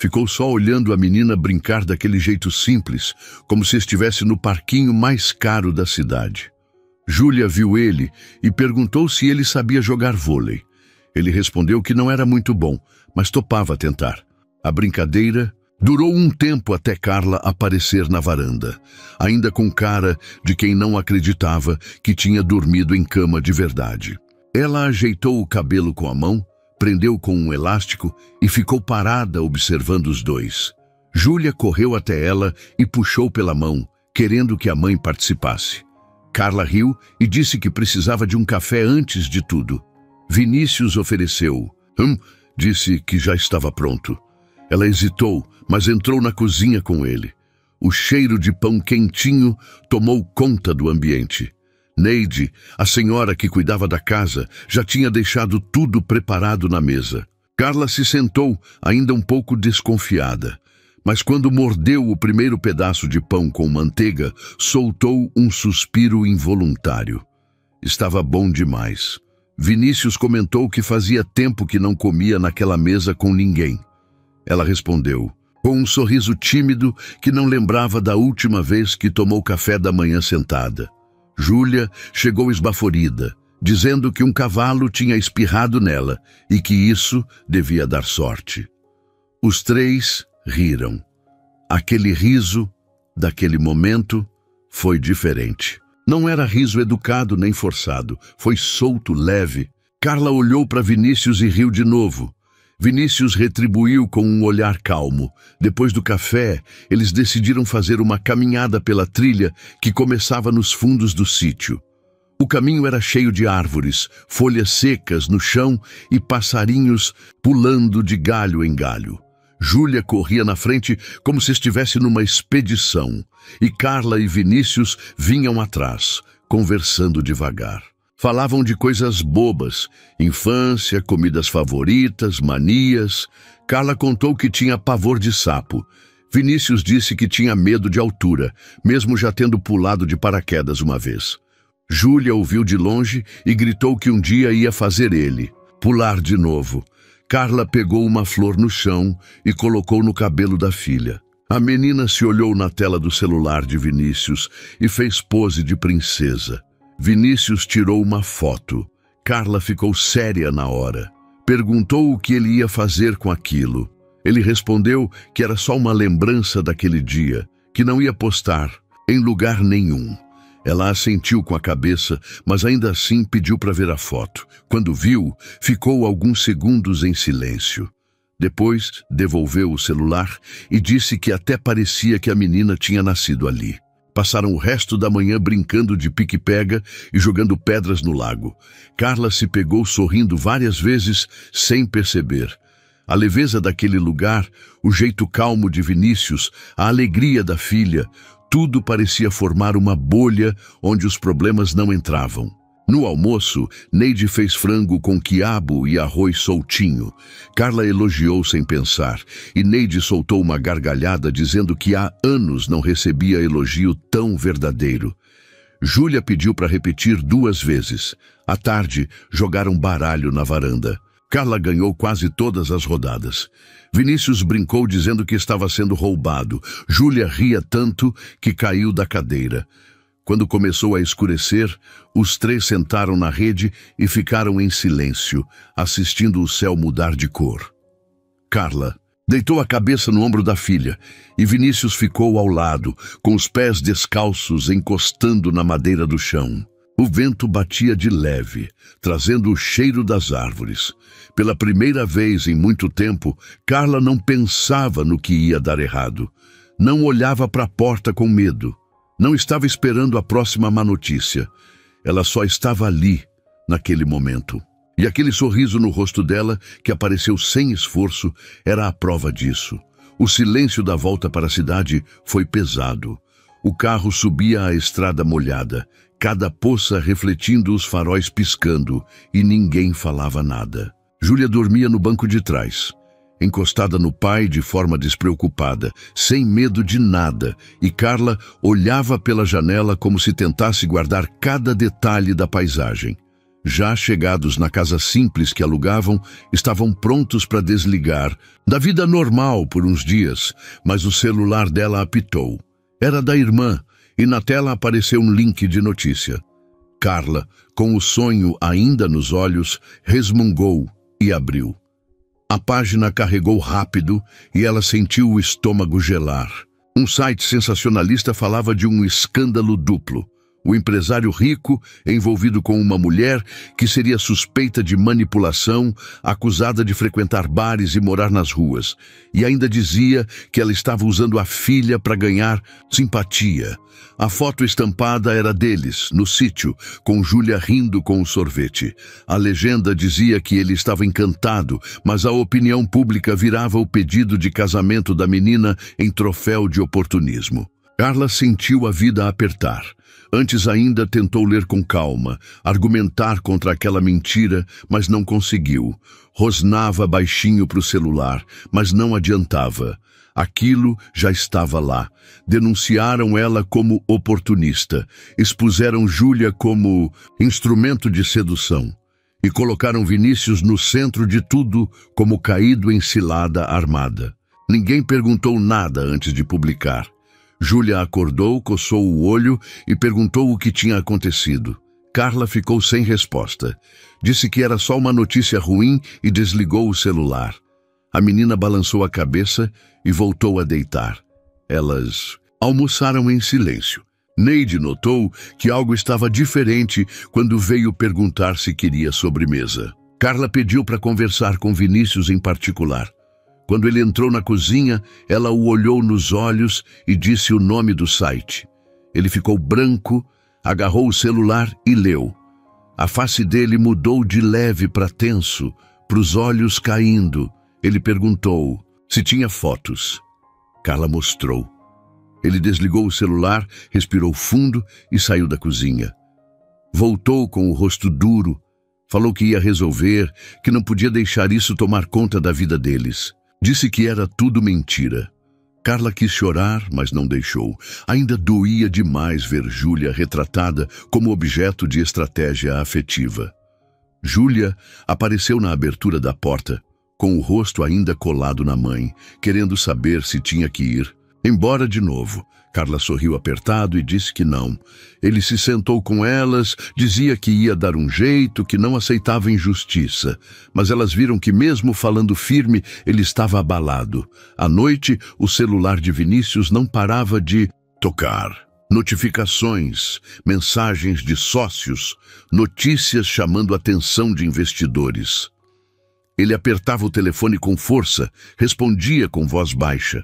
Ficou só olhando a menina brincar daquele jeito simples, como se estivesse no parquinho mais caro da cidade. Júlia viu ele e perguntou se ele sabia jogar vôlei. Ele respondeu que não era muito bom, mas topava tentar. A brincadeira durou um tempo até Carla aparecer na varanda, ainda com cara de quem não acreditava que tinha dormido em cama de verdade. Ela ajeitou o cabelo com a mão, prendeu com um elástico e ficou parada observando os 2. Júlia correu até ela e puxou pela mão, querendo que a mãe participasse. Carla riu e disse que precisava de um café antes de tudo. Vinícius ofereceu. Disse que já estava pronto. Ela hesitou, mas entrou na cozinha com ele. O cheiro de pão quentinho tomou conta do ambiente. Neide, a senhora que cuidava da casa, já tinha deixado tudo preparado na mesa. Carla se sentou, ainda um pouco desconfiada. Mas quando mordeu o primeiro pedaço de pão com manteiga, soltou um suspiro involuntário. Estava bom demais. Vinícius comentou que fazia tempo que não comia naquela mesa com ninguém. Ela respondeu, com um sorriso tímido que não lembrava da última vez que tomou café da manhã sentada. Júlia chegou esbaforida, dizendo que um cavalo tinha espirrado nela e que isso devia dar sorte. Os 3 riram. Aquele riso, daquele momento, foi diferente. Não era riso educado nem forçado, foi solto, leve. Carla olhou para Vinícius e riu de novo. Vinícius retribuiu com um olhar calmo. Depois do café, eles decidiram fazer uma caminhada pela trilha que começava nos fundos do sítio. O caminho era cheio de árvores, folhas secas no chão e passarinhos pulando de galho em galho. Júlia corria na frente como se estivesse numa expedição, e Carla e Vinícius vinham atrás, conversando devagar. Falavam de coisas bobas, infância, comidas favoritas, manias. Carla contou que tinha pavor de sapo. Vinícius disse que tinha medo de altura, mesmo já tendo pulado de paraquedas uma vez. Júlia ouviu de longe e gritou que um dia ia fazer ele pular de novo. Carla pegou uma flor no chão e colocou no cabelo da filha. A menina se olhou na tela do celular de Vinícius e fez pose de princesa. Vinícius tirou uma foto. Carla ficou séria na hora. Perguntou o que ele ia fazer com aquilo. Ele respondeu que era só uma lembrança daquele dia, que não ia postar em lugar nenhum. Ela assentiu com a cabeça, mas ainda assim pediu para ver a foto. Quando viu, ficou alguns segundos em silêncio. Depois, devolveu o celular e disse que até parecia que a menina tinha nascido ali. Passaram o resto da manhã brincando de pique-pega e jogando pedras no lago. Carla se pegou sorrindo várias vezes sem perceber. A leveza daquele lugar, o jeito calmo de Vinícius, a alegria da filha, tudo parecia formar uma bolha onde os problemas não entravam. No almoço, Neide fez frango com quiabo e arroz soltinho. Carla elogiou sem pensar, e Neide soltou uma gargalhada dizendo que há anos não recebia elogio tão verdadeiro. Júlia pediu para repetir 2 vezes. À tarde, jogaram baralho na varanda. Carla ganhou quase todas as rodadas. Vinícius brincou dizendo que estava sendo roubado. Júlia ria tanto que caiu da cadeira. Quando começou a escurecer, os três sentaram na rede e ficaram em silêncio, assistindo o céu mudar de cor. Carla deitou a cabeça no ombro da filha e Vinícius ficou ao lado, com os pés descalços encostando na madeira do chão. O vento batia de leve, trazendo o cheiro das árvores. Pela primeira vez em muito tempo, Carla não pensava no que ia dar errado. Não olhava para a porta com medo. Não estava esperando a próxima má notícia. Ela só estava ali, naquele momento. E aquele sorriso no rosto dela, que apareceu sem esforço, era a prova disso. O silêncio da volta para a cidade foi pesado. O carro subia a estrada molhada, cada poça refletindo os faróis piscando, e ninguém falava nada. Júlia dormia no banco de trás, encostada no pai de forma despreocupada, sem medo de nada, e Carla olhava pela janela como se tentasse guardar cada detalhe da paisagem. Já chegados na casa simples que alugavam, estavam prontos para desligar, da vida normal por uns dias, mas o celular dela apitou. Era da irmã, e na tela apareceu um link de notícia. Carla, com o sonho ainda nos olhos, resmungou e abriu. A página carregou rápido e ela sentiu o estômago gelar. Um site sensacionalista falava de um escândalo duplo. O empresário rico, envolvido com uma mulher que seria suspeita de manipulação, acusada de frequentar bares e morar nas ruas. E ainda dizia que ela estava usando a filha para ganhar simpatia. A foto estampada era deles, no sítio, com Júlia rindo com o sorvete. A legenda dizia que ele estava encantado, mas a opinião pública virava o pedido de casamento da menina em troféu de oportunismo. Carla sentiu a vida apertar. Antes ainda tentou ler com calma, argumentar contra aquela mentira, mas não conseguiu. Rosnava baixinho para o celular, mas não adiantava. Aquilo já estava lá. Denunciaram ela como oportunista, expuseram Júlia como instrumento de sedução e colocaram Vinícius no centro de tudo como caído em cilada armada. Ninguém perguntou nada antes de publicar. Júlia acordou, coçou o olho e perguntou o que tinha acontecido. Carla ficou sem resposta. Disse que era só uma notícia ruim e desligou o celular. A menina balançou a cabeça e voltou a deitar. Elas almoçaram em silêncio. Neide notou que algo estava diferente quando veio perguntar se queria sobremesa. Carla pediu para conversar com Vinícius em particular. Quando ele entrou na cozinha, ela o olhou nos olhos e disse o nome do site. Ele ficou branco, agarrou o celular e leu. A face dele mudou de leve para tenso, para os olhos caindo. Ele perguntou se tinha fotos. Carla mostrou. Ele desligou o celular, respirou fundo e saiu da cozinha. Voltou com o rosto duro. Falou que ia resolver, que não podia deixar isso tomar conta da vida deles. Disse que era tudo mentira. Carla quis chorar, mas não deixou. Ainda doía demais ver Júlia retratada como objeto de estratégia afetiva. Júlia apareceu na abertura da porta, com o rosto ainda colado na mãe, querendo saber se tinha que ir. Embora de novo. Carla sorriu apertado e disse que não. Ele se sentou com elas, dizia que ia dar um jeito, que não aceitava injustiça. Mas elas viram que mesmo falando firme, ele estava abalado. À noite, o celular de Vinícius não parava de tocar. Notificações, mensagens de sócios, notícias chamando a atenção de investidores. Ele apertava o telefone com força, respondia com voz baixa.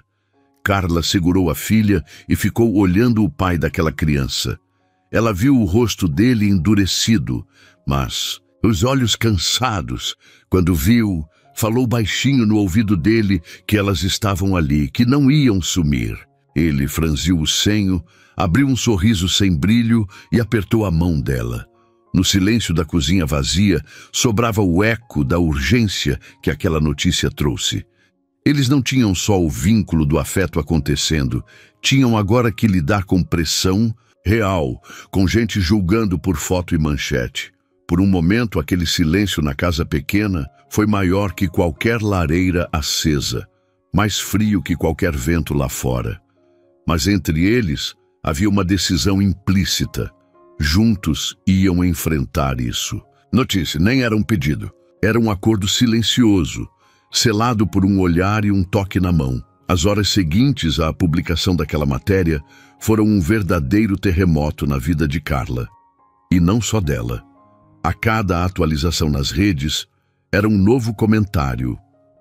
Carla segurou a filha e ficou olhando o pai daquela criança. Ela viu o rosto dele endurecido, mas os olhos cansados. Quando viu, falou baixinho no ouvido dele que elas estavam ali, que não iam sumir. Ele franziu o senho, abriu um sorriso sem brilho e apertou a mão dela. No silêncio da cozinha vazia, sobrava o eco da urgência que aquela notícia trouxe. Eles não tinham só o vínculo do afeto acontecendo, tinham agora que lidar com pressão real, com gente julgando por foto e manchete. Por um momento, aquele silêncio na casa pequena foi maior que qualquer lareira acesa, mais frio que qualquer vento lá fora. Mas entre eles havia uma decisão implícita. Juntos iam enfrentar isso. Notícia, nem era um pedido. Era um acordo silencioso, selado por um olhar e um toque na mão. As horas seguintes à publicação daquela matéria foram um verdadeiro terremoto na vida de Carla. E não só dela. A cada atualização nas redes era um novo comentário,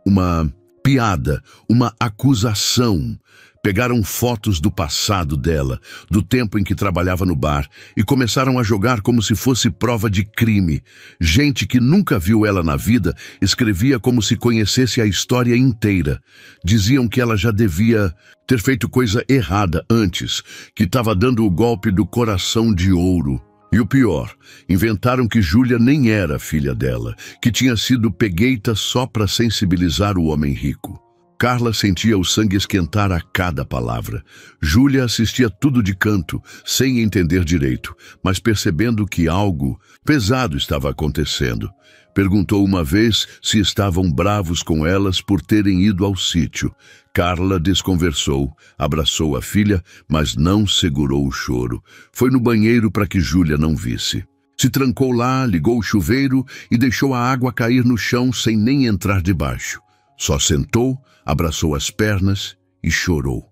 uma piada, uma acusação. Pegaram fotos do passado dela, do tempo em que trabalhava no bar, e começaram a jogar como se fosse prova de crime. Gente que nunca viu ela na vida escrevia como se conhecesse a história inteira. Diziam que ela já devia ter feito coisa errada antes, que estava dando o golpe do coração de ouro. E o pior, inventaram que Júlia nem era filha dela, que tinha sido pegueita só para sensibilizar o homem rico. Carla sentia o sangue esquentar a cada palavra. Júlia assistia tudo de canto, sem entender direito, mas percebendo que algo pesado estava acontecendo. Perguntou uma vez se estavam bravos com elas por terem ido ao sítio. Carla desconversou, abraçou a filha, mas não segurou o choro. Foi no banheiro para que Júlia não visse. Se trancou lá, ligou o chuveiro e deixou a água cair no chão sem nem entrar debaixo. Só sentou, abraçou as pernas e chorou.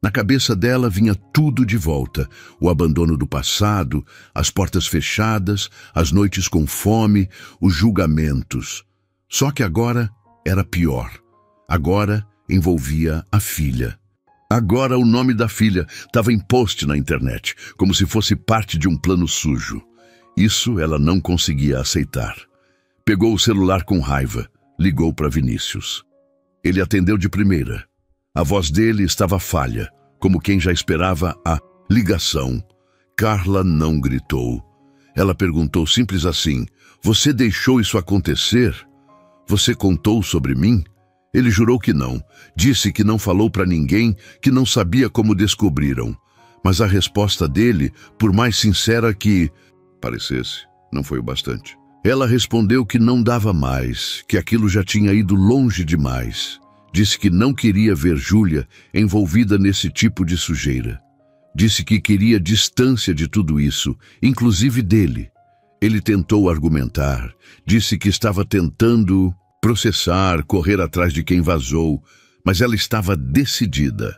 Na cabeça dela vinha tudo de volta: o abandono do passado, as portas fechadas, as noites com fome, os julgamentos. Só que agora era pior. Agora envolvia a filha. Agora o nome da filha estava em post na internet, como se fosse parte de um plano sujo. Isso ela não conseguia aceitar. Pegou o celular com raiva, ligou para Vinícius. Ele atendeu de primeira. A voz dele estava falha, como quem já esperava a ligação. Carla não gritou. Ela perguntou simples assim: "Você deixou isso acontecer? Você contou sobre mim?" Ele jurou que não. Disse que não falou para ninguém, que não sabia como descobriram. Mas a resposta dele, por mais sincera que parecesse, não foi o bastante. Ela respondeu que não dava mais, que aquilo já tinha ido longe demais. Disse que não queria ver Júlia envolvida nesse tipo de sujeira. Disse que queria distância de tudo isso, inclusive dele. Ele tentou argumentar, disse que estava tentando processar, correr atrás de quem vazou, mas ela estava decidida.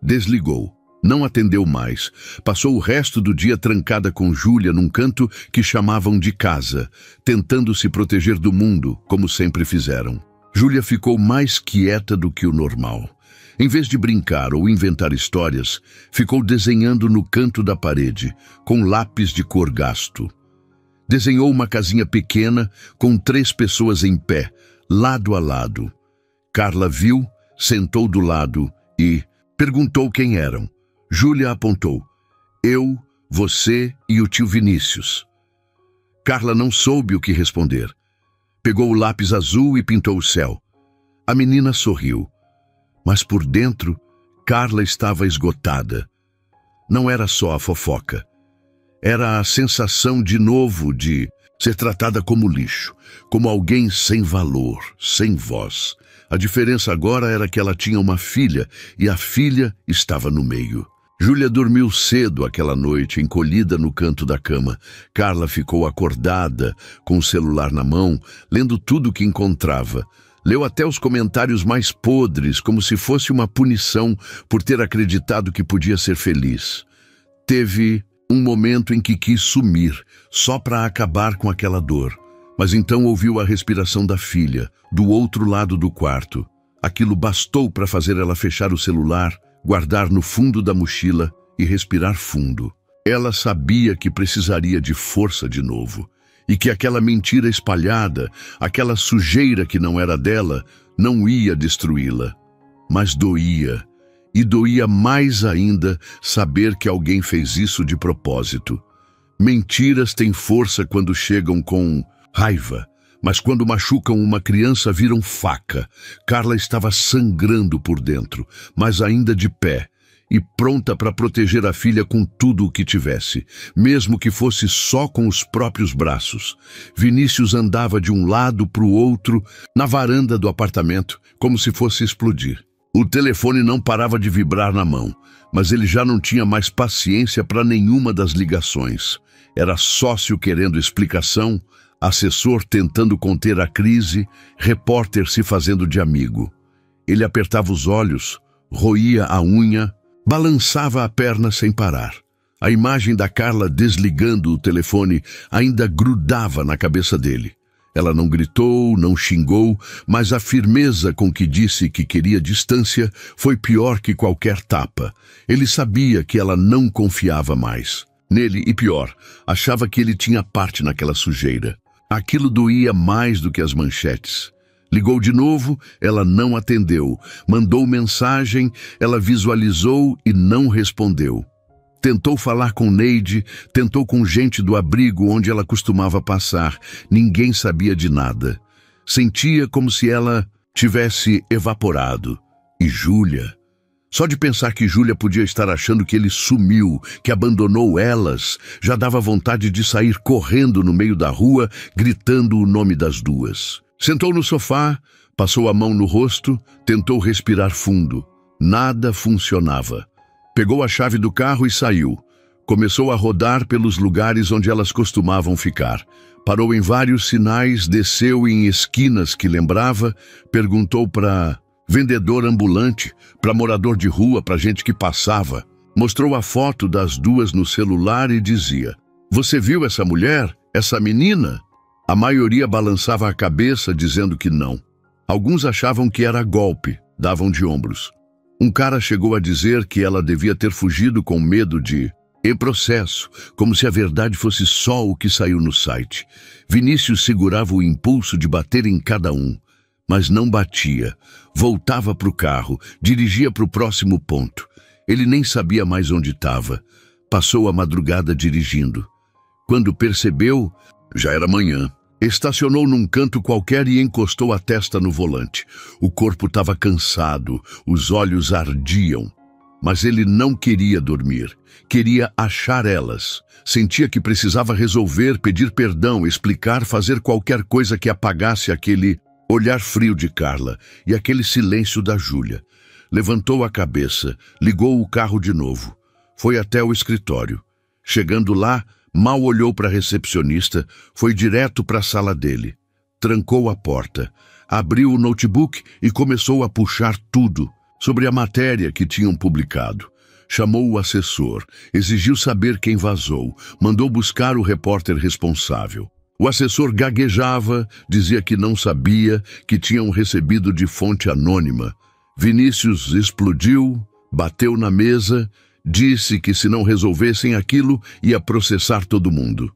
Desligou. Não atendeu mais. Passou o resto do dia trancada com Júlia num canto que chamavam de casa, tentando se proteger do mundo, como sempre fizeram. Júlia ficou mais quieta do que o normal. Em vez de brincar ou inventar histórias, ficou desenhando no canto da parede, com lápis de cor gasto. Desenhou uma casinha pequena com 3 pessoas em pé, lado a lado. Carla viu, sentou do lado e perguntou quem eram. Júlia apontou: "Eu, você e o tio Vinícius." Carla não soube o que responder. Pegou o lápis azul e pintou o céu. A menina sorriu. Mas por dentro, Carla estava esgotada. Não era só a fofoca. Era a sensação de novo de ser tratada como lixo, como alguém sem valor, sem voz. A diferença agora era que ela tinha uma filha e a filha estava no meio. Júlia dormiu cedo aquela noite, encolhida no canto da cama. Carla ficou acordada, com o celular na mão, lendo tudo o que encontrava. Leu até os comentários mais podres, como se fosse uma punição por ter acreditado que podia ser feliz. Teve um momento em que quis sumir, só para acabar com aquela dor. Mas então ouviu a respiração da filha, do outro lado do quarto. Aquilo bastou para fazer ela fechar o celular, guardar no fundo da mochila e respirar fundo. Ela sabia que precisaria de força de novo, e que aquela mentira espalhada, aquela sujeira que não era dela, não ia destruí-la. Mas doía, e doía mais ainda saber que alguém fez isso de propósito. Mentiras têm força quando chegam com raiva, mas quando machucam uma criança viram faca. Carla estava sangrando por dentro, mas ainda de pé, e pronta para proteger a filha com tudo o que tivesse, mesmo que fosse só com os próprios braços. Vinícius andava de um lado para o outro na varanda do apartamento, como se fosse explodir. O telefone não parava de vibrar na mão, mas ele já não tinha mais paciência para nenhuma das ligações. Era sócio querendo explicação, assessor tentando conter a crise, repórter se fazendo de amigo. Ele apertava os olhos, roía a unha, balançava a perna sem parar. A imagem da Carla desligando o telefone ainda grudava na cabeça dele. Ela não gritou, não xingou, mas a firmeza com que disse que queria distância foi pior que qualquer tapa. Ele sabia que ela não confiava mais nele e, pior, achava que ele tinha parte naquela sujeira. Aquilo doía mais do que as manchetes. Ligou de novo, ela não atendeu. Mandou mensagem, ela visualizou e não respondeu. Tentou falar com Neide, tentou com gente do abrigo onde ela costumava passar. Ninguém sabia de nada. Sentia como se ela tivesse evaporado. E Júlia? Só de pensar que Júlia podia estar achando que ele sumiu, que abandonou elas, já dava vontade de sair correndo no meio da rua, gritando o nome das duas. Sentou no sofá, passou a mão no rosto, tentou respirar fundo. Nada funcionava. Pegou a chave do carro e saiu. Começou a rodar pelos lugares onde elas costumavam ficar. Parou em vários sinais, desceu em esquinas que lembrava, perguntou para vendedor ambulante, para morador de rua, para gente que passava. Mostrou a foto das duas no celular e dizia: "Você viu essa mulher? Essa menina?" A maioria balançava a cabeça dizendo que não. Alguns achavam que era golpe, davam de ombros. Um cara chegou a dizer que ela devia ter fugido com medo de processo, como se a verdade fosse só o que saiu no site. Vinícius segurava o impulso de bater em cada um, mas não batia. Voltava para o carro, dirigia para o próximo ponto. Ele nem sabia mais onde estava. Passou a madrugada dirigindo. Quando percebeu, já era manhã. Estacionou num canto qualquer e encostou a testa no volante. O corpo estava cansado, os olhos ardiam. Mas ele não queria dormir. Queria achar elas. Sentia que precisava resolver, pedir perdão, explicar, fazer qualquer coisa que apagasse aquele olhar frio de Carla e aquele silêncio da Júlia. Levantou a cabeça, ligou o carro de novo. Foi até o escritório. Chegando lá, mal olhou para a recepcionista, foi direto para a sala dele. Trancou a porta, abriu o notebook e começou a puxar tudo sobre a matéria que tinham publicado. Chamou o assessor, exigiu saber quem vazou, mandou buscar o repórter responsável. O assessor gaguejava, dizia que não sabia, que tinham recebido de fonte anônima. Vinícius explodiu, bateu na mesa, disse que se não resolvessem aquilo, ia processar todo mundo.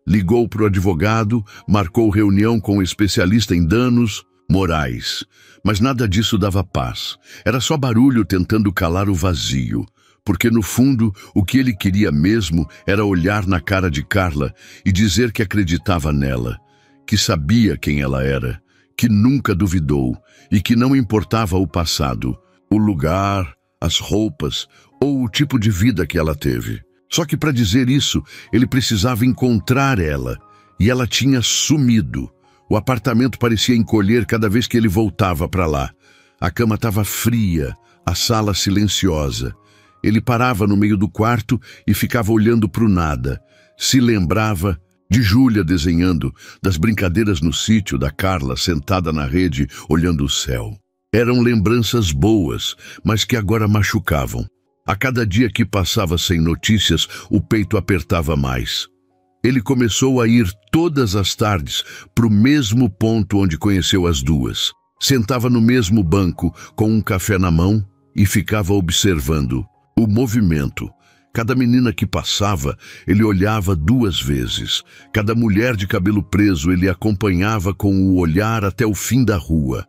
Ligou para o advogado, marcou reunião com o especialista em danos morais. Mas nada disso dava paz. Era só barulho tentando calar o vazio. Porque, no fundo, o que ele queria mesmo era olhar na cara de Carla e dizer que acreditava nela, que sabia quem ela era, que nunca duvidou e que não importava o passado, o lugar, as roupas ou o tipo de vida que ela teve. Só que para dizer isso, ele precisava encontrar ela, e ela tinha sumido. O apartamento parecia encolher cada vez que ele voltava para lá. A cama estava fria, a sala silenciosa. Ele parava no meio do quarto e ficava olhando para o nada. Se lembrava de Júlia desenhando, das brincadeiras no sítio, da Carla sentada na rede olhando o céu. Eram lembranças boas, mas que agora machucavam. A cada dia que passava sem notícias, o peito apertava mais. Ele começou a ir todas as tardes para o mesmo ponto onde conheceu as duas. Sentava no mesmo banco, com um café na mão, e ficava observando o movimento. Cada menina que passava, ele olhava 2 vezes. Cada mulher de cabelo preso, ele acompanhava com o olhar até o fim da rua.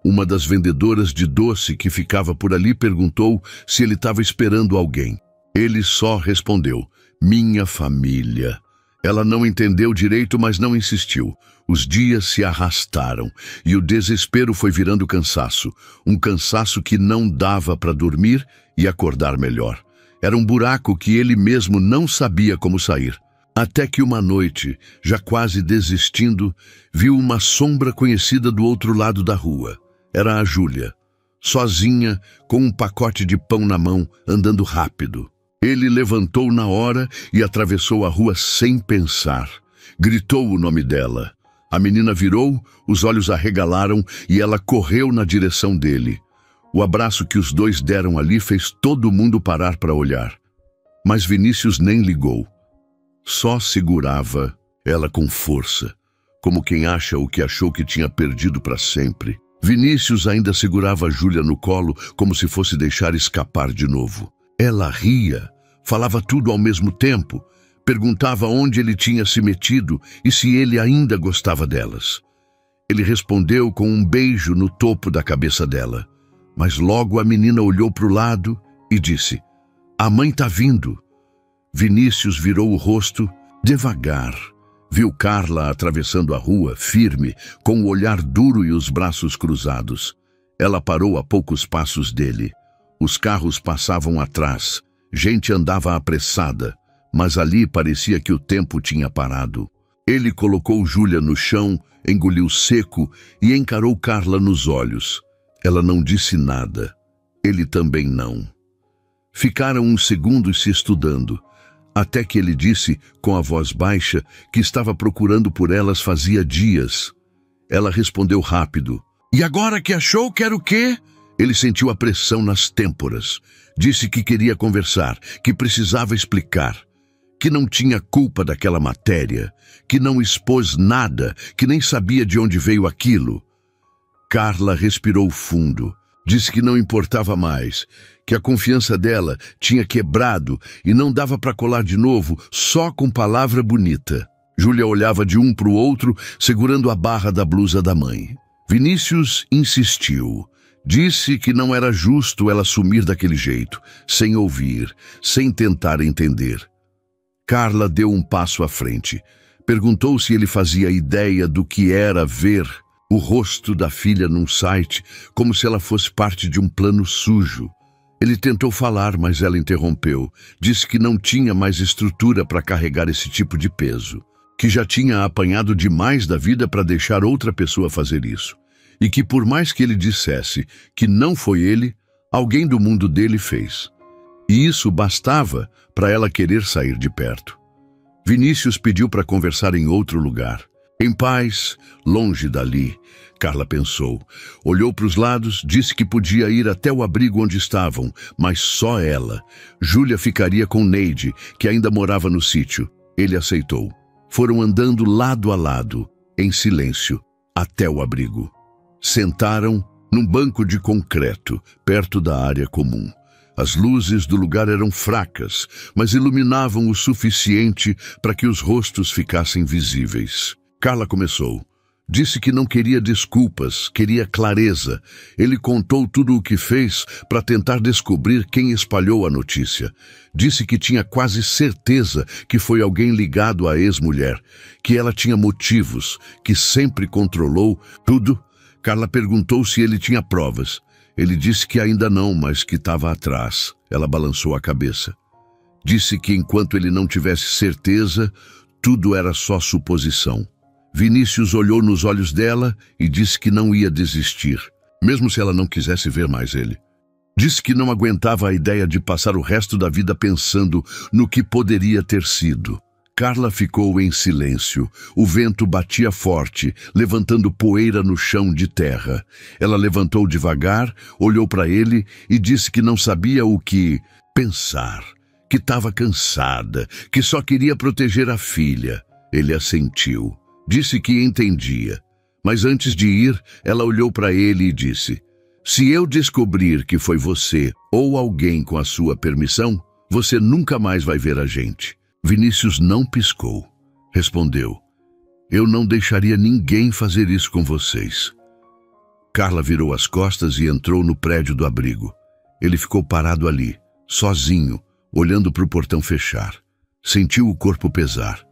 Uma das vendedoras de doce que ficava por ali perguntou se ele estava esperando alguém. Ele só respondeu: "Minha família." Ela não entendeu direito, mas não insistiu. Os dias se arrastaram e o desespero foi virando cansaço. Um cansaço que não dava para dormir e acordar melhor. Era um buraco que ele mesmo não sabia como sair. Até que uma noite, já quase desistindo, viu uma sombra conhecida do outro lado da rua. Era a Júlia, sozinha, com um pacote de pão na mão, andando rápido. Ele levantou na hora e atravessou a rua sem pensar. Gritou o nome dela. A menina virou, os olhos arregalaram e ela correu na direção dele. O abraço que os dois deram ali fez todo mundo parar para olhar. Mas Vinícius nem ligou. Só segurava ela com força, como quem acha o que achou que tinha perdido para sempre. Vinícius ainda segurava Júlia no colo como se fosse deixar escapar de novo. Ela ria, falava tudo ao mesmo tempo, perguntava onde ele tinha se metido e se ele ainda gostava delas. Ele respondeu com um beijo no topo da cabeça dela. Mas logo a menina olhou para o lado e disse: "A mãe tá vindo." Vinícius virou o rosto devagar. Viu Carla atravessando a rua, firme, com o olhar duro e os braços cruzados. Ela parou a poucos passos dele. Os carros passavam atrás. Gente andava apressada, mas ali parecia que o tempo tinha parado. Ele colocou Júlia no chão, engoliu seco e encarou Carla nos olhos. Ela não disse nada. Ele também não. Ficaram uns segundos se estudando, até que ele disse, com a voz baixa, que estava procurando por elas fazia dias. Ela respondeu rápido: "E agora que achou, quer o quê?" Ele sentiu a pressão nas têmporas. Disse que queria conversar, que precisava explicar, que não tinha culpa daquela matéria, que não expôs nada, que nem sabia de onde veio aquilo. Carla respirou fundo. Disse que não importava mais, que a confiança dela tinha quebrado e não dava para colar de novo só com palavra bonita. Júlia olhava de um para o outro, segurando a barra da blusa da mãe. Vinícius insistiu. Disse que não era justo ela sumir daquele jeito, sem ouvir, sem tentar entender. Carla deu um passo à frente. Perguntou se ele fazia ideia do que era ver o rosto da filha num site, como se ela fosse parte de um plano sujo. Ele tentou falar, mas ela interrompeu. Disse que não tinha mais estrutura para carregar esse tipo de peso, que já tinha apanhado demais da vida para deixar outra pessoa fazer isso, e que por mais que ele dissesse que não foi ele, alguém do mundo dele fez. E isso bastava para ela querer sair de perto. Vinícius pediu para conversar em outro lugar. Em paz, longe dali, Carla pensou. Olhou para os lados, disse que podia ir até o abrigo onde estavam, mas só ela. Júlia ficaria com Neide, que ainda morava no sítio. Ele aceitou. Foram andando lado a lado, em silêncio, até o abrigo. Sentaram num banco de concreto, perto da área comum. As luzes do lugar eram fracas, mas iluminavam o suficiente para que os rostos ficassem visíveis. Carla começou. Disse que não queria desculpas, queria clareza. Ele contou tudo o que fez para tentar descobrir quem espalhou a notícia. Disse que tinha quase certeza que foi alguém ligado à ex-mulher, que ela tinha motivos, que sempre controlou tudo. Carla perguntou se ele tinha provas. Ele disse que ainda não, mas que estava atrás. Ela balançou a cabeça. Disse que enquanto ele não tivesse certeza, tudo era só suposição. Vinícius olhou nos olhos dela e disse que não ia desistir, mesmo se ela não quisesse ver mais ele. Disse que não aguentava a ideia de passar o resto da vida pensando no que poderia ter sido. Carla ficou em silêncio. O vento batia forte, levantando poeira no chão de terra. Ela levantou devagar, olhou para ele e disse que não sabia o que pensar, que estava cansada, que só queria proteger a filha. Ele assentiu. Disse que entendia, mas antes de ir, ela olhou para ele e disse: "Se eu descobrir que foi você ou alguém com a sua permissão, você nunca mais vai ver a gente." Vinícius não piscou. Respondeu: "Eu não deixaria ninguém fazer isso com vocês." Carla virou as costas e entrou no prédio do abrigo. Ele ficou parado ali, sozinho, olhando para o portão fechar. Sentiu o corpo pesar.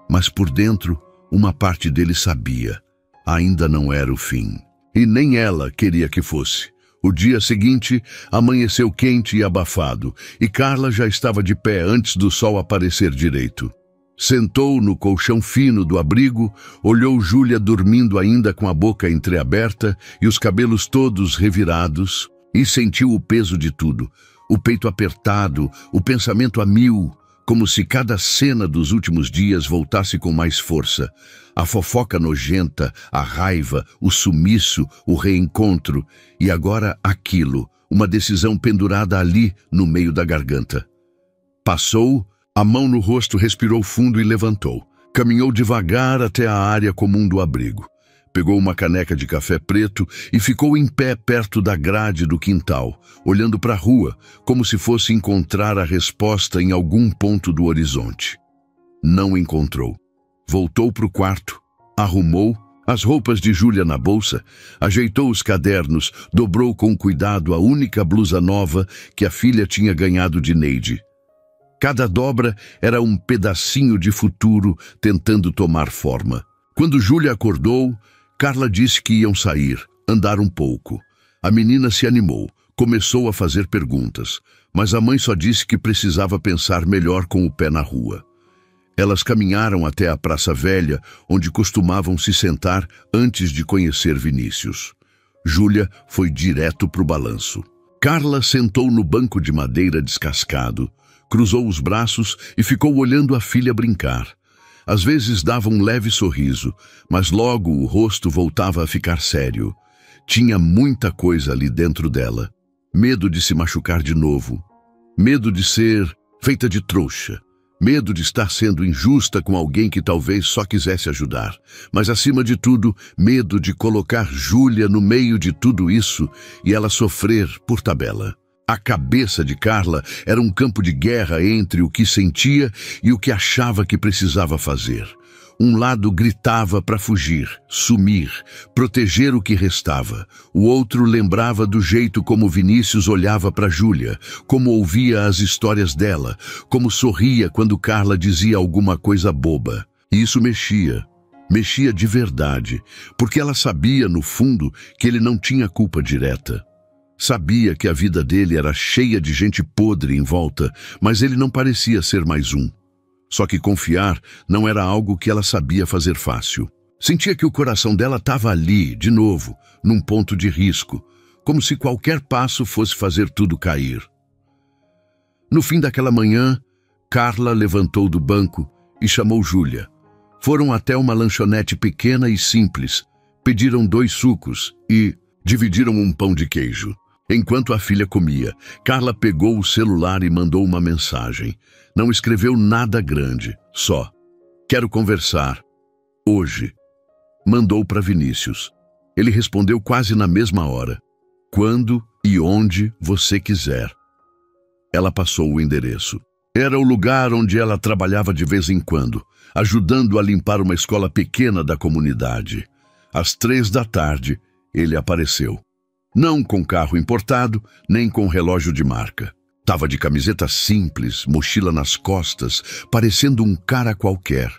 Mas por dentro, uma parte dele sabia. Ainda não era o fim. E nem ela queria que fosse. O dia seguinte amanheceu quente e abafado, e Carla já estava de pé antes do sol aparecer direito. Sentou no colchão fino do abrigo, olhou Júlia dormindo ainda com a boca entreaberta e os cabelos todos revirados, e sentiu o peso de tudo, o peito apertado, o pensamento a mil, como se cada cena dos últimos dias voltasse com mais força. A fofoca nojenta, a raiva, o sumiço, o reencontro, e agora aquilo, uma decisão pendurada ali no meio da garganta. Passou, a mão no rosto, respirou fundo e levantou. Caminhou devagar até a área comum do abrigo. Pegou uma caneca de café preto e ficou em pé perto da grade do quintal, olhando para a rua, como se fosse encontrar a resposta em algum ponto do horizonte. Não encontrou. Voltou para o quarto, arrumou as roupas de Júlia na bolsa, ajeitou os cadernos, dobrou com cuidado a única blusa nova que a filha tinha ganhado de Neide. Cada dobra era um pedacinho de futuro tentando tomar forma. Quando Júlia acordou, Carla disse que iam sair, andar um pouco. A menina se animou, começou a fazer perguntas, mas a mãe só disse que precisava pensar melhor com o pé na rua. Elas caminharam até a Praça Velha, onde costumavam se sentar antes de conhecer Vinícius. Júlia foi direto para o balanço. Carla sentou no banco de madeira descascado, cruzou os braços e ficou olhando a filha brincar. Às vezes dava um leve sorriso, mas logo o rosto voltava a ficar sério. Tinha muita coisa ali dentro dela. Medo de se machucar de novo. Medo de ser feita de trouxa. Medo de estar sendo injusta com alguém que talvez só quisesse ajudar. Mas, acima de tudo, medo de colocar Júlia no meio de tudo isso e ela sofrer por tabela. A cabeça de Carla era um campo de guerra entre o que sentia e o que achava que precisava fazer. Um lado gritava para fugir, sumir, proteger o que restava. O outro lembrava do jeito como Vinícius olhava para Júlia, como ouvia as histórias dela, como sorria quando Carla dizia alguma coisa boba. E isso mexia. Mexia de verdade, porque ela sabia, no fundo, que ele não tinha culpa direta. Sabia que a vida dele era cheia de gente podre em volta, mas ele não parecia ser mais um. Só que confiar não era algo que ela sabia fazer fácil. Sentia que o coração dela estava ali, de novo, num ponto de risco, como se qualquer passo fosse fazer tudo cair. No fim daquela manhã, Carla levantou do banco e chamou Júlia. Foram até uma lanchonete pequena e simples, pediram 2 sucos e dividiram um pão de queijo. Enquanto a filha comia, Carla pegou o celular e mandou uma mensagem. Não escreveu nada grande, só: "Quero conversar. Hoje." Mandou para Vinícius. Ele respondeu quase na mesma hora: "Quando e onde você quiser." Ela passou o endereço. Era o lugar onde ela trabalhava de vez em quando, ajudando a limpar uma escola pequena da comunidade. Às 3 da tarde, ele apareceu. Não com carro importado, nem com relógio de marca. Tava de camiseta simples, mochila nas costas, parecendo um cara qualquer.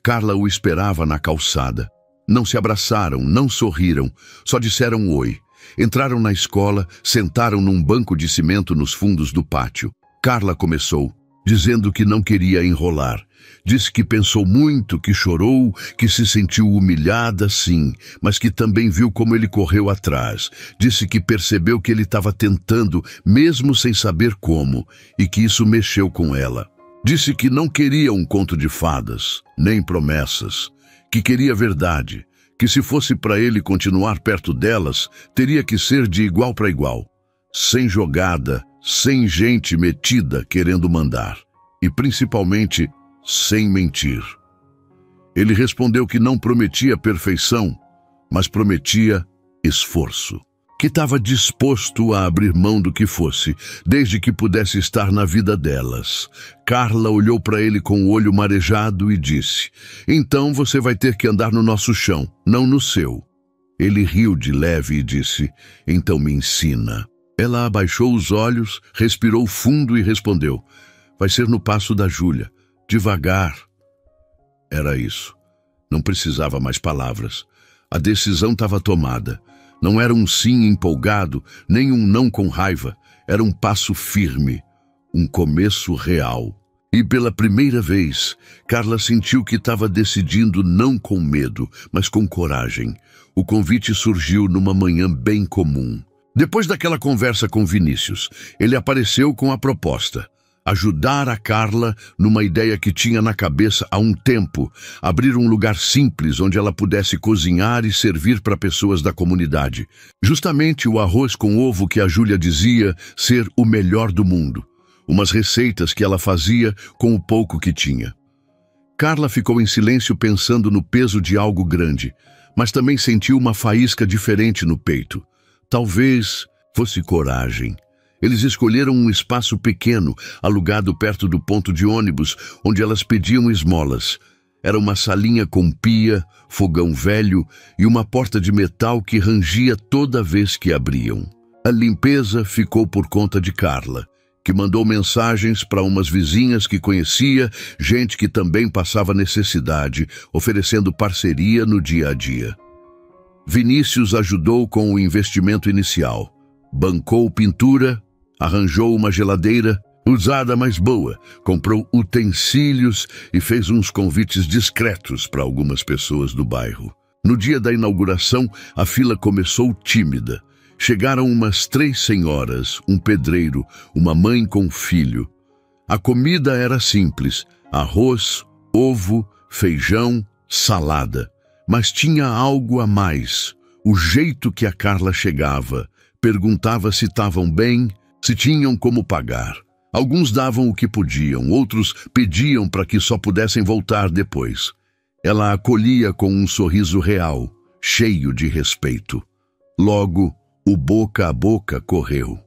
Carla o esperava na calçada. Não se abraçaram, não sorriram, só disseram oi. Entraram na escola, sentaram num banco de cimento nos fundos do pátio. Carla começou, dizendo que não queria enrolar. Disse que pensou muito, que chorou, que se sentiu humilhada, sim, mas que também viu como ele correu atrás. Disse que percebeu que ele estava tentando, mesmo sem saber como, e que isso mexeu com ela. Disse que não queria um conto de fadas, nem promessas, que queria verdade, que se fosse para ele continuar perto delas, teria que ser de igual para igual, sem jogada, sem gente metida querendo mandar, e principalmente sem mentir. Ele respondeu que não prometia perfeição, mas prometia esforço, que estava disposto a abrir mão do que fosse, desde que pudesse estar na vida delas. Carla olhou para ele com o olho marejado e disse: "Então você vai ter que andar no nosso chão, não no seu." Ele riu de leve e disse: "Então me ensina." Ela abaixou os olhos, respirou fundo e respondeu: "Vai ser no passo da Júlia. Devagar." Era isso. Não precisava mais palavras. A decisão estava tomada. Não era um sim empolgado, nem um não com raiva. Era um passo firme, um começo real. E pela primeira vez, Carla sentiu que estava decidindo não com medo, mas com coragem. O convite surgiu numa manhã bem comum. Depois daquela conversa com Vinícius, ele apareceu com a proposta: ajudar a Carla numa ideia que tinha na cabeça há um tempo, abrir um lugar simples onde ela pudesse cozinhar e servir para pessoas da comunidade. Justamente o arroz com ovo que a Júlia dizia ser o melhor do mundo. Umas receitas que ela fazia com o pouco que tinha. Carla ficou em silêncio pensando no peso de algo grande, mas também sentiu uma faísca diferente no peito. Talvez fosse coragem. Eles escolheram um espaço pequeno, alugado perto do ponto de ônibus, onde elas pediam esmolas. Era uma salinha com pia, fogão velho e uma porta de metal que rangia toda vez que abriam. A limpeza ficou por conta de Carla, que mandou mensagens para umas vizinhas que conhecia, gente que também passava necessidade, oferecendo parceria no dia a dia. Vinícius ajudou com o investimento inicial. Bancou pintura, arranjou uma geladeira, usada mas boa, comprou utensílios e fez uns convites discretos para algumas pessoas do bairro. No dia da inauguração, a fila começou tímida. Chegaram umas 3 senhoras, um pedreiro, uma mãe com filho. A comida era simples: arroz, ovo, feijão, salada. Mas tinha algo a mais. O jeito que a Carla chegava. Perguntava se estavam bem, se tinham como pagar. Alguns davam o que podiam, outros pediam para que só pudessem voltar depois. Ela acolhia com um sorriso real, cheio de respeito. Logo, o boca a boca correu.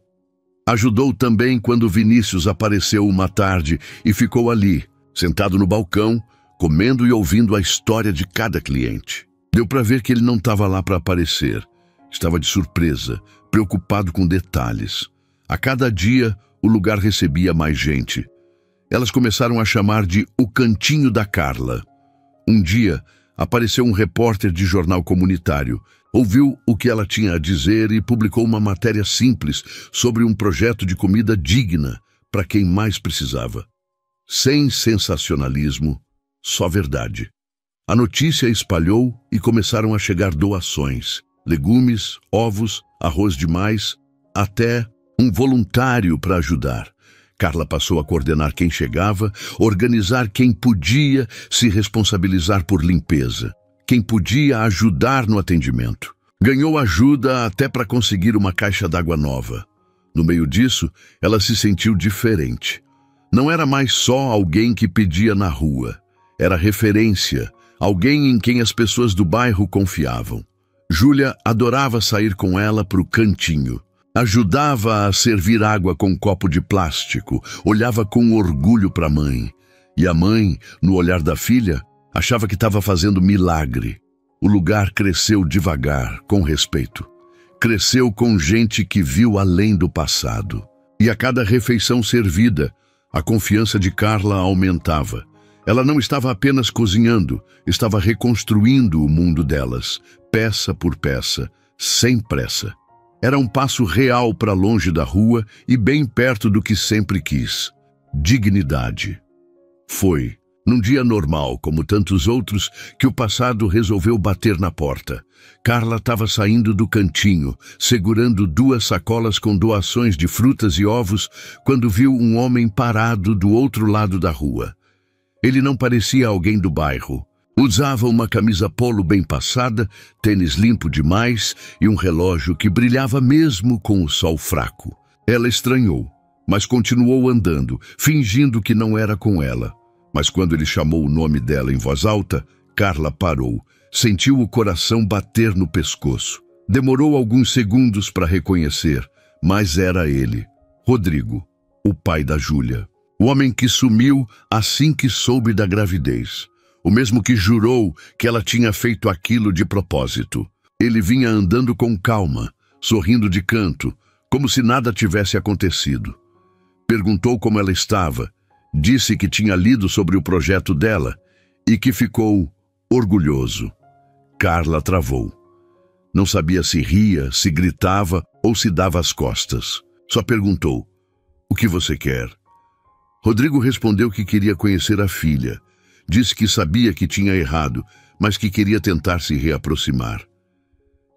Ajudou também quando Vinícius apareceu uma tarde e ficou ali, sentado no balcão, comendo e ouvindo a história de cada cliente. Deu para ver que ele não estava lá para aparecer. Estava de surpresa, preocupado com detalhes. A cada dia, o lugar recebia mais gente. Elas começaram a chamar de o Cantinho da Carla. Um dia, apareceu um repórter de jornal comunitário. Ouviu o que ela tinha a dizer e publicou uma matéria simples sobre um projeto de comida digna para quem mais precisava. Sem sensacionalismo, só verdade. A notícia espalhou e começaram a chegar doações: legumes, ovos, arroz demais, até um voluntário para ajudar. Carla passou a coordenar quem chegava, organizar quem podia se responsabilizar por limpeza, quem podia ajudar no atendimento. Ganhou ajuda até para conseguir uma caixa d'água nova. No meio disso, ela se sentiu diferente. Não era mais só alguém que pedia na rua. Era referência, alguém em quem as pessoas do bairro confiavam. Júlia adorava sair com ela para o cantinho. Ajudava a servir água com um copo de plástico, olhava com orgulho para a mãe. E a mãe, no olhar da filha, achava que estava fazendo milagre. O lugar cresceu devagar, com respeito. Cresceu com gente que viu além do passado. E a cada refeição servida, a confiança de Carla aumentava. Ela não estava apenas cozinhando, estava reconstruindo o mundo delas, peça por peça, sem pressa. Era um passo real para longe da rua e bem perto do que sempre quis: dignidade. Foi, num dia normal, como tantos outros, que o passado resolveu bater na porta. Carla estava saindo do cantinho, segurando 2 sacolas com doações de frutas e ovos, quando viu um homem parado do outro lado da rua. Ele não parecia alguém do bairro. Usava uma camisa polo bem passada, tênis limpo demais e um relógio que brilhava mesmo com o sol fraco. Ela estranhou, mas continuou andando, fingindo que não era com ela. Mas quando ele chamou o nome dela em voz alta, Carla parou, sentiu o coração bater no pescoço. Demorou alguns segundos para reconhecer, mas era ele, Rodrigo, o pai da Júlia. O homem que sumiu assim que soube da gravidez. O mesmo que jurou que ela tinha feito aquilo de propósito. Ele vinha andando com calma, sorrindo de canto, como se nada tivesse acontecido. Perguntou como ela estava, disse que tinha lido sobre o projeto dela e que ficou orgulhoso. Carla travou. Não sabia se ria, se gritava ou se dava as costas. Só perguntou: "O que você quer?" Rodrigo respondeu que queria conhecer a filha. Disse que sabia que tinha errado, mas que queria tentar se reaproximar.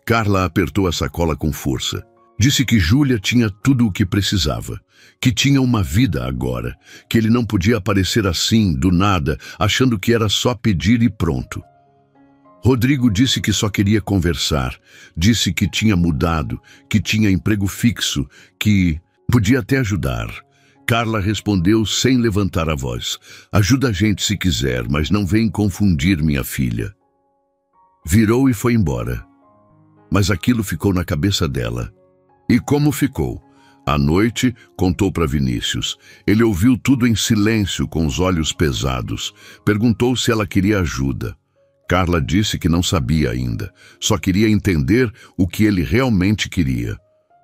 Carla apertou a sacola com força. Disse que Júlia tinha tudo o que precisava, que tinha uma vida agora, que ele não podia aparecer assim, do nada, achando que era só pedir e pronto. Rodrigo disse que só queria conversar, disse que tinha mudado, que tinha emprego fixo, que podia até ajudar. Carla respondeu sem levantar a voz: "Ajuda a gente se quiser, mas não vem confundir minha filha." Virou e foi embora. Mas aquilo ficou na cabeça dela. E como ficou? À noite, contou para Vinícius. Ele ouviu tudo em silêncio, com os olhos pesados. Perguntou se ela queria ajuda. Carla disse que não sabia ainda, só queria entender o que ele realmente queria.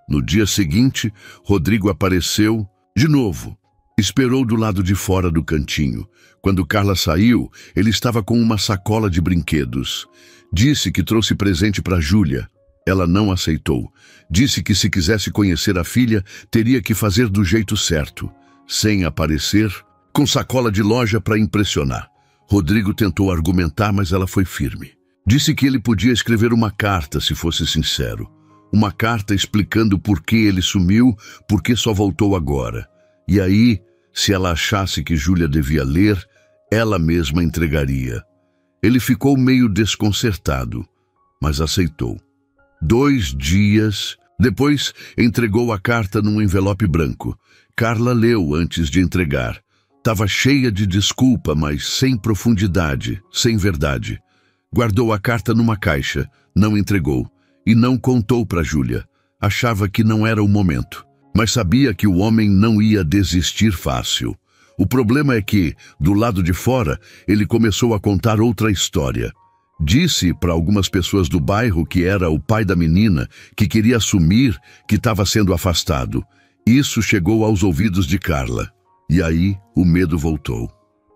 No dia seguinte, Rodrigo apareceu de novo. Esperou do lado de fora do cantinho. Quando Carla saiu, ele estava com uma sacola de brinquedos. Disse que trouxe presente para Júlia. Ela não aceitou. Disse que se quisesse conhecer a filha, teria que fazer do jeito certo, sem aparecer, com sacola de loja para impressionar. Rodrigo tentou argumentar, mas ela foi firme. Disse que ele podia escrever uma carta, se fosse sincero. Uma carta explicando por que ele sumiu, por que só voltou agora. E aí, se ela achasse que Júlia devia ler, ela mesma entregaria. Ele ficou meio desconcertado, mas aceitou. 2 dias depois, entregou a carta num envelope branco. Carla leu antes de entregar. Estava cheia de desculpa, mas sem profundidade, sem verdade. Guardou a carta numa caixa, não entregou e não contou para Júlia. Achava que não era o momento, mas sabia que o homem não ia desistir fácil. O problema é que, do lado de fora, ele começou a contar outra história. Disse para algumas pessoas do bairro que era o pai da menina, que queria assumir que estava sendo afastado. Isso chegou aos ouvidos de Carla. E aí o medo voltou.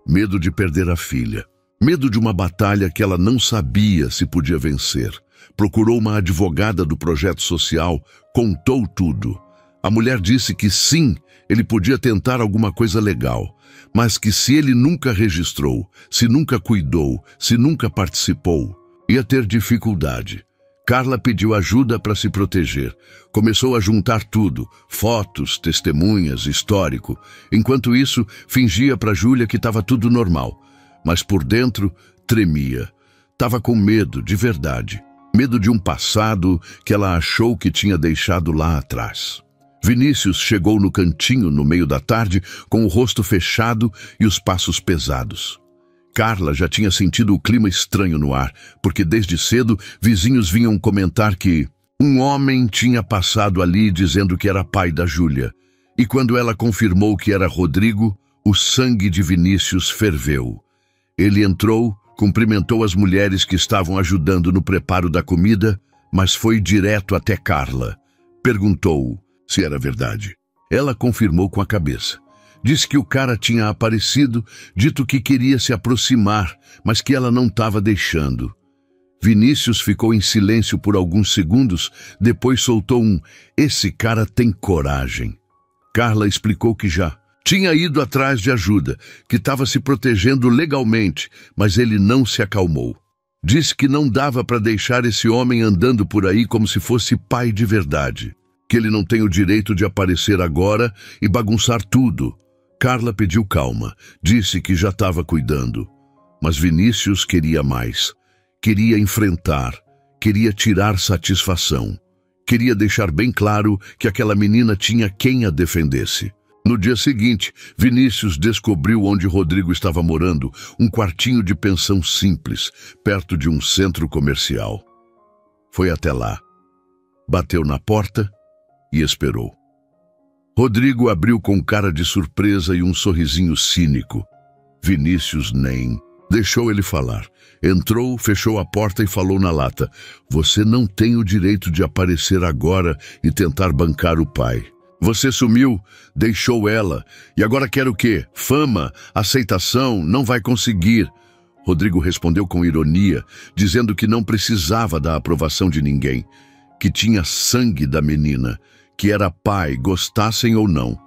Medo de perder a filha. Medo de uma batalha que ela não sabia se podia vencer. Procurou uma advogada do projeto social, contou tudo. A mulher disse que sim, ele podia tentar alguma coisa legal, mas que se ele nunca registrou, se nunca cuidou, se nunca participou, ia ter dificuldade. Carla pediu ajuda para se proteger. Começou a juntar tudo, fotos, testemunhas, histórico. Enquanto isso, fingia para Júlia que estava tudo normal. Mas por dentro, tremia. Estava com medo, de verdade. Medo de um passado que ela achou que tinha deixado lá atrás. Vinícius chegou no cantinho no meio da tarde, com o rosto fechado e os passos pesados. Carla já tinha sentido o clima estranho no ar, porque desde cedo vizinhos vinham comentar que um homem tinha passado ali dizendo que era pai da Júlia. E quando ela confirmou que era Rodrigo, o sangue de Vinícius ferveu. Ele entrou, cumprimentou as mulheres que estavam ajudando no preparo da comida, mas foi direto até Carla. Perguntou se era verdade. Ela confirmou com a cabeça. Disse que o cara tinha aparecido, dito que queria se aproximar, mas que ela não estava deixando. Vinícius ficou em silêncio por alguns segundos, depois soltou um: "Esse cara tem coragem." Carla explicou que já tinha ido atrás de ajuda, que estava se protegendo legalmente, mas ele não se acalmou. Disse que não dava para deixar esse homem andando por aí como se fosse pai de verdade, que ele não tem o direito de aparecer agora e bagunçar tudo. Carla pediu calma, disse que já estava cuidando. Mas Vinícius queria mais. Queria enfrentar, queria tirar satisfação. Queria deixar bem claro que aquela menina tinha quem a defendesse. No dia seguinte, Vinícius descobriu onde Rodrigo estava morando, um quartinho de pensão simples, perto de um centro comercial. Foi até lá. Bateu na porta e esperou. Rodrigo abriu com cara de surpresa e um sorrisinho cínico. Vinícius nem deixou ele falar. Entrou, fechou a porta e falou na lata: "Você não tem o direito de aparecer agora e tentar bancar o pai. Você sumiu, deixou ela, e agora quer o quê? Fama, aceitação, não vai conseguir. Rodrigo respondeu com ironia, dizendo que não precisava da aprovação de ninguém, que tinha sangue da menina, que era pai, gostassem ou não.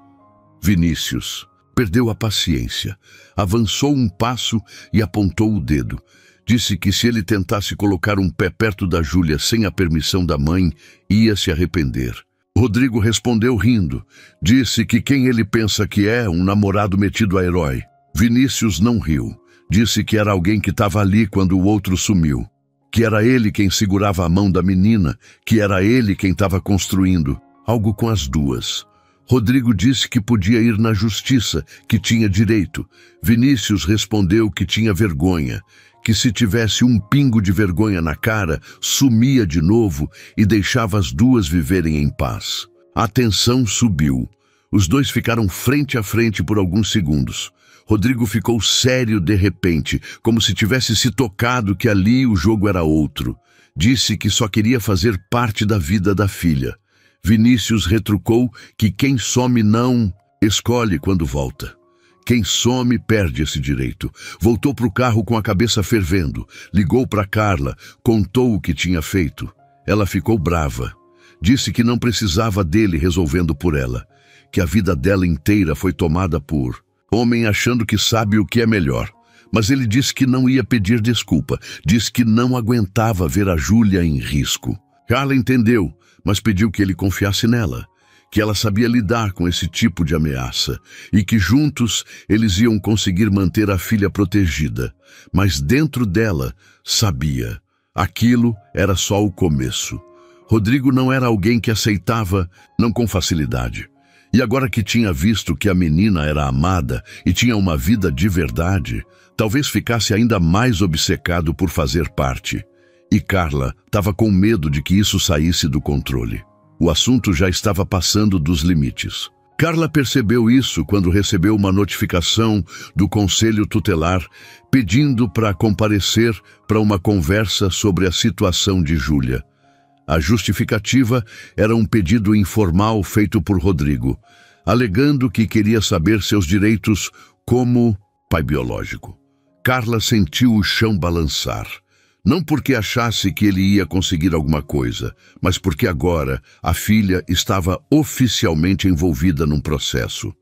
Vinícius perdeu a paciência, avançou um passo e apontou o dedo. Disse que se ele tentasse colocar um pé perto da Júlia sem a permissão da mãe, ia se arrepender. Rodrigo respondeu rindo. Disse que quem ele pensa que é, um namorado metido a herói. Vinícius não riu. Disse que era alguém que estava ali quando o outro sumiu. Que era ele quem segurava a mão da menina, que era ele quem estava construindo algo com as duas. Rodrigo disse que podia ir na justiça, que tinha direito. Vinícius respondeu que tinha vergonha, que se tivesse um pingo de vergonha na cara, sumia de novo e deixava as duas viverem em paz. A tensão subiu. Os dois ficaram frente a frente por alguns segundos. Rodrigo ficou sério de repente, como se tivesse se tocado que ali o jogo era outro. Disse que só queria fazer parte da vida da filha. Vinícius retrucou que quem some não escolhe quando volta. Quem some perde esse direito. Voltou para o carro com a cabeça fervendo. Ligou para Carla, contou o que tinha feito. Ela ficou brava. Disse que não precisava dele resolvendo por ela. Que a vida dela inteira foi tomada por homem achando que sabe o que é melhor. Mas ele disse que não ia pedir desculpa. Disse que não aguentava ver a Júlia em risco. Carla entendeu, mas pediu que ele confiasse nela. Que ela sabia lidar com esse tipo de ameaça e que juntos eles iam conseguir manter a filha protegida. Mas dentro dela, sabia, aquilo era só o começo. Rodrigo não era alguém que aceitava, não com facilidade. E agora que tinha visto que a menina era amada e tinha uma vida de verdade, talvez ficasse ainda mais obcecado por fazer parte. E Carla estava com medo de que isso saísse do controle. O assunto já estava passando dos limites. Carla percebeu isso quando recebeu uma notificação do Conselho Tutelar pedindo para comparecer para uma conversa sobre a situação de Júlia. A justificativa era um pedido informal feito por Rodrigo, alegando que queria saber seus direitos como pai biológico. Carla sentiu o chão balançar. Não porque achasse que ele ia conseguir alguma coisa, mas porque agora a filha estava oficialmente envolvida num processo.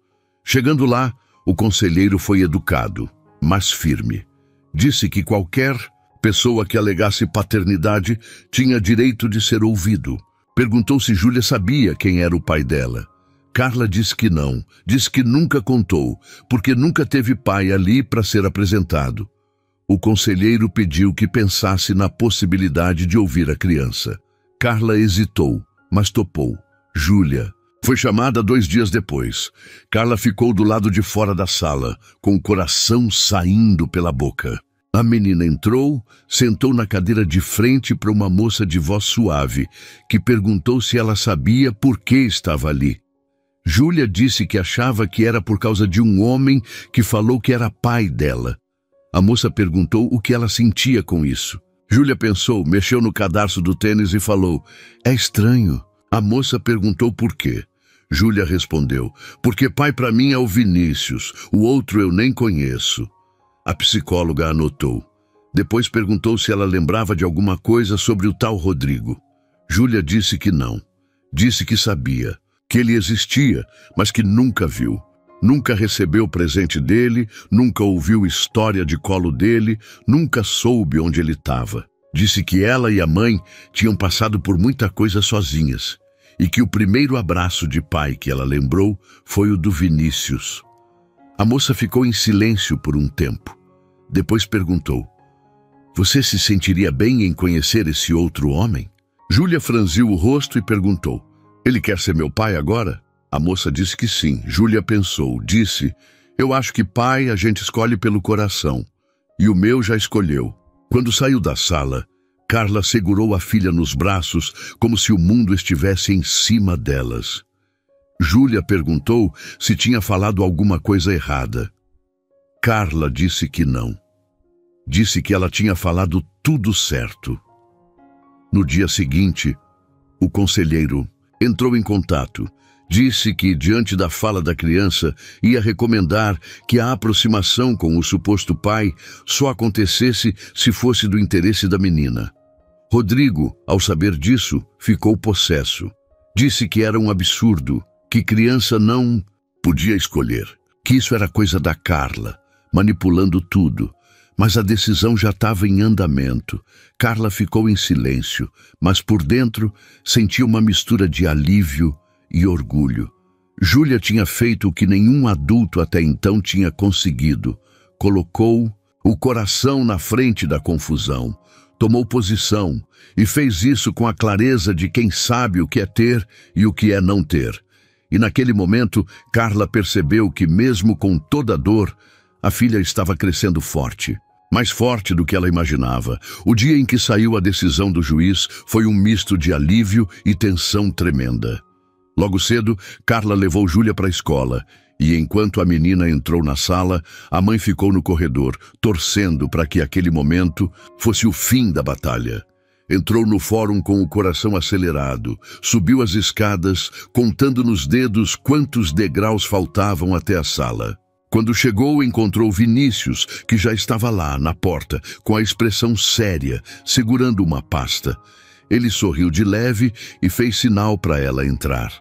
Chegando lá, o conselheiro foi educado, mas firme. Disse que qualquer pessoa que alegasse paternidade tinha direito de ser ouvido. Perguntou se Júlia sabia quem era o pai dela. Carla disse que não, disse que nunca contou, porque nunca teve pai ali para ser apresentado. O conselheiro pediu que pensasse na possibilidade de ouvir a criança. Carla hesitou, mas topou. Júlia foi chamada 2 dias depois. Carla ficou do lado de fora da sala, com o coração saindo pela boca. A menina entrou, sentou na cadeira de frente para uma moça de voz suave, que perguntou se ela sabia por que estava ali. Júlia disse que achava que era por causa de um homem que falou que era pai dela. A moça perguntou o que ela sentia com isso. Júlia pensou, mexeu no cadarço do tênis e falou, é estranho. A moça perguntou por quê. Júlia respondeu, porque pai para mim é o Vinícius, o outro eu nem conheço. A psicóloga anotou. Depois perguntou se ela lembrava de alguma coisa sobre o tal Rodrigo. Júlia disse que não. Disse que sabia, que ele existia, mas que nunca viu. Nunca recebeu o presente dele, nunca ouviu história de colo dele, nunca soube onde ele estava. Disse que ela e a mãe tinham passado por muita coisa sozinhas e que o primeiro abraço de pai que ela lembrou foi o do Vinícius. A moça ficou em silêncio por um tempo. Depois perguntou, você se sentiria bem em conhecer esse outro homem? Júlia franziu o rosto e perguntou, ele quer ser meu pai agora? A moça disse que sim. Júlia pensou, disse, eu acho que pai a gente escolhe pelo coração. E o meu já escolheu. Quando saiu da sala, Carla segurou a filha nos braços como se o mundo estivesse em cima delas. Júlia perguntou se tinha falado alguma coisa errada. Carla disse que não. Disse que ela tinha falado tudo certo. No dia seguinte, o conselheiro entrou em contato Disse que, diante da fala da criança, ia recomendar que a aproximação com o suposto pai só acontecesse se fosse do interesse da menina. Rodrigo, ao saber disso, ficou possesso. Disse que era um absurdo, que criança não podia escolher, que isso era coisa da Carla, manipulando tudo. Mas a decisão já estava em andamento. Carla ficou em silêncio, mas por dentro sentia uma mistura de alívio e orgulho. Júlia tinha feito o que nenhum adulto até então tinha conseguido. Colocou o coração na frente da confusão. Tomou posição e fez isso com a clareza de quem sabe o que é ter e o que é não ter. E naquele momento, Carla percebeu que, mesmo com toda a dor, a filha estava crescendo forte. Mais forte do que ela imaginava. O dia em que saiu a decisão do juiz foi um misto de alívio e tensão tremenda. Logo cedo, Carla levou Júlia para a escola, e enquanto a menina entrou na sala, a mãe ficou no corredor, torcendo para que aquele momento fosse o fim da batalha. Entrou no fórum com o coração acelerado, subiu as escadas, contando nos dedos quantos degraus faltavam até a sala. Quando chegou, encontrou Vinícius, que já estava lá, na porta, com a expressão séria, segurando uma pasta. Ele sorriu de leve e fez sinal para ela entrar.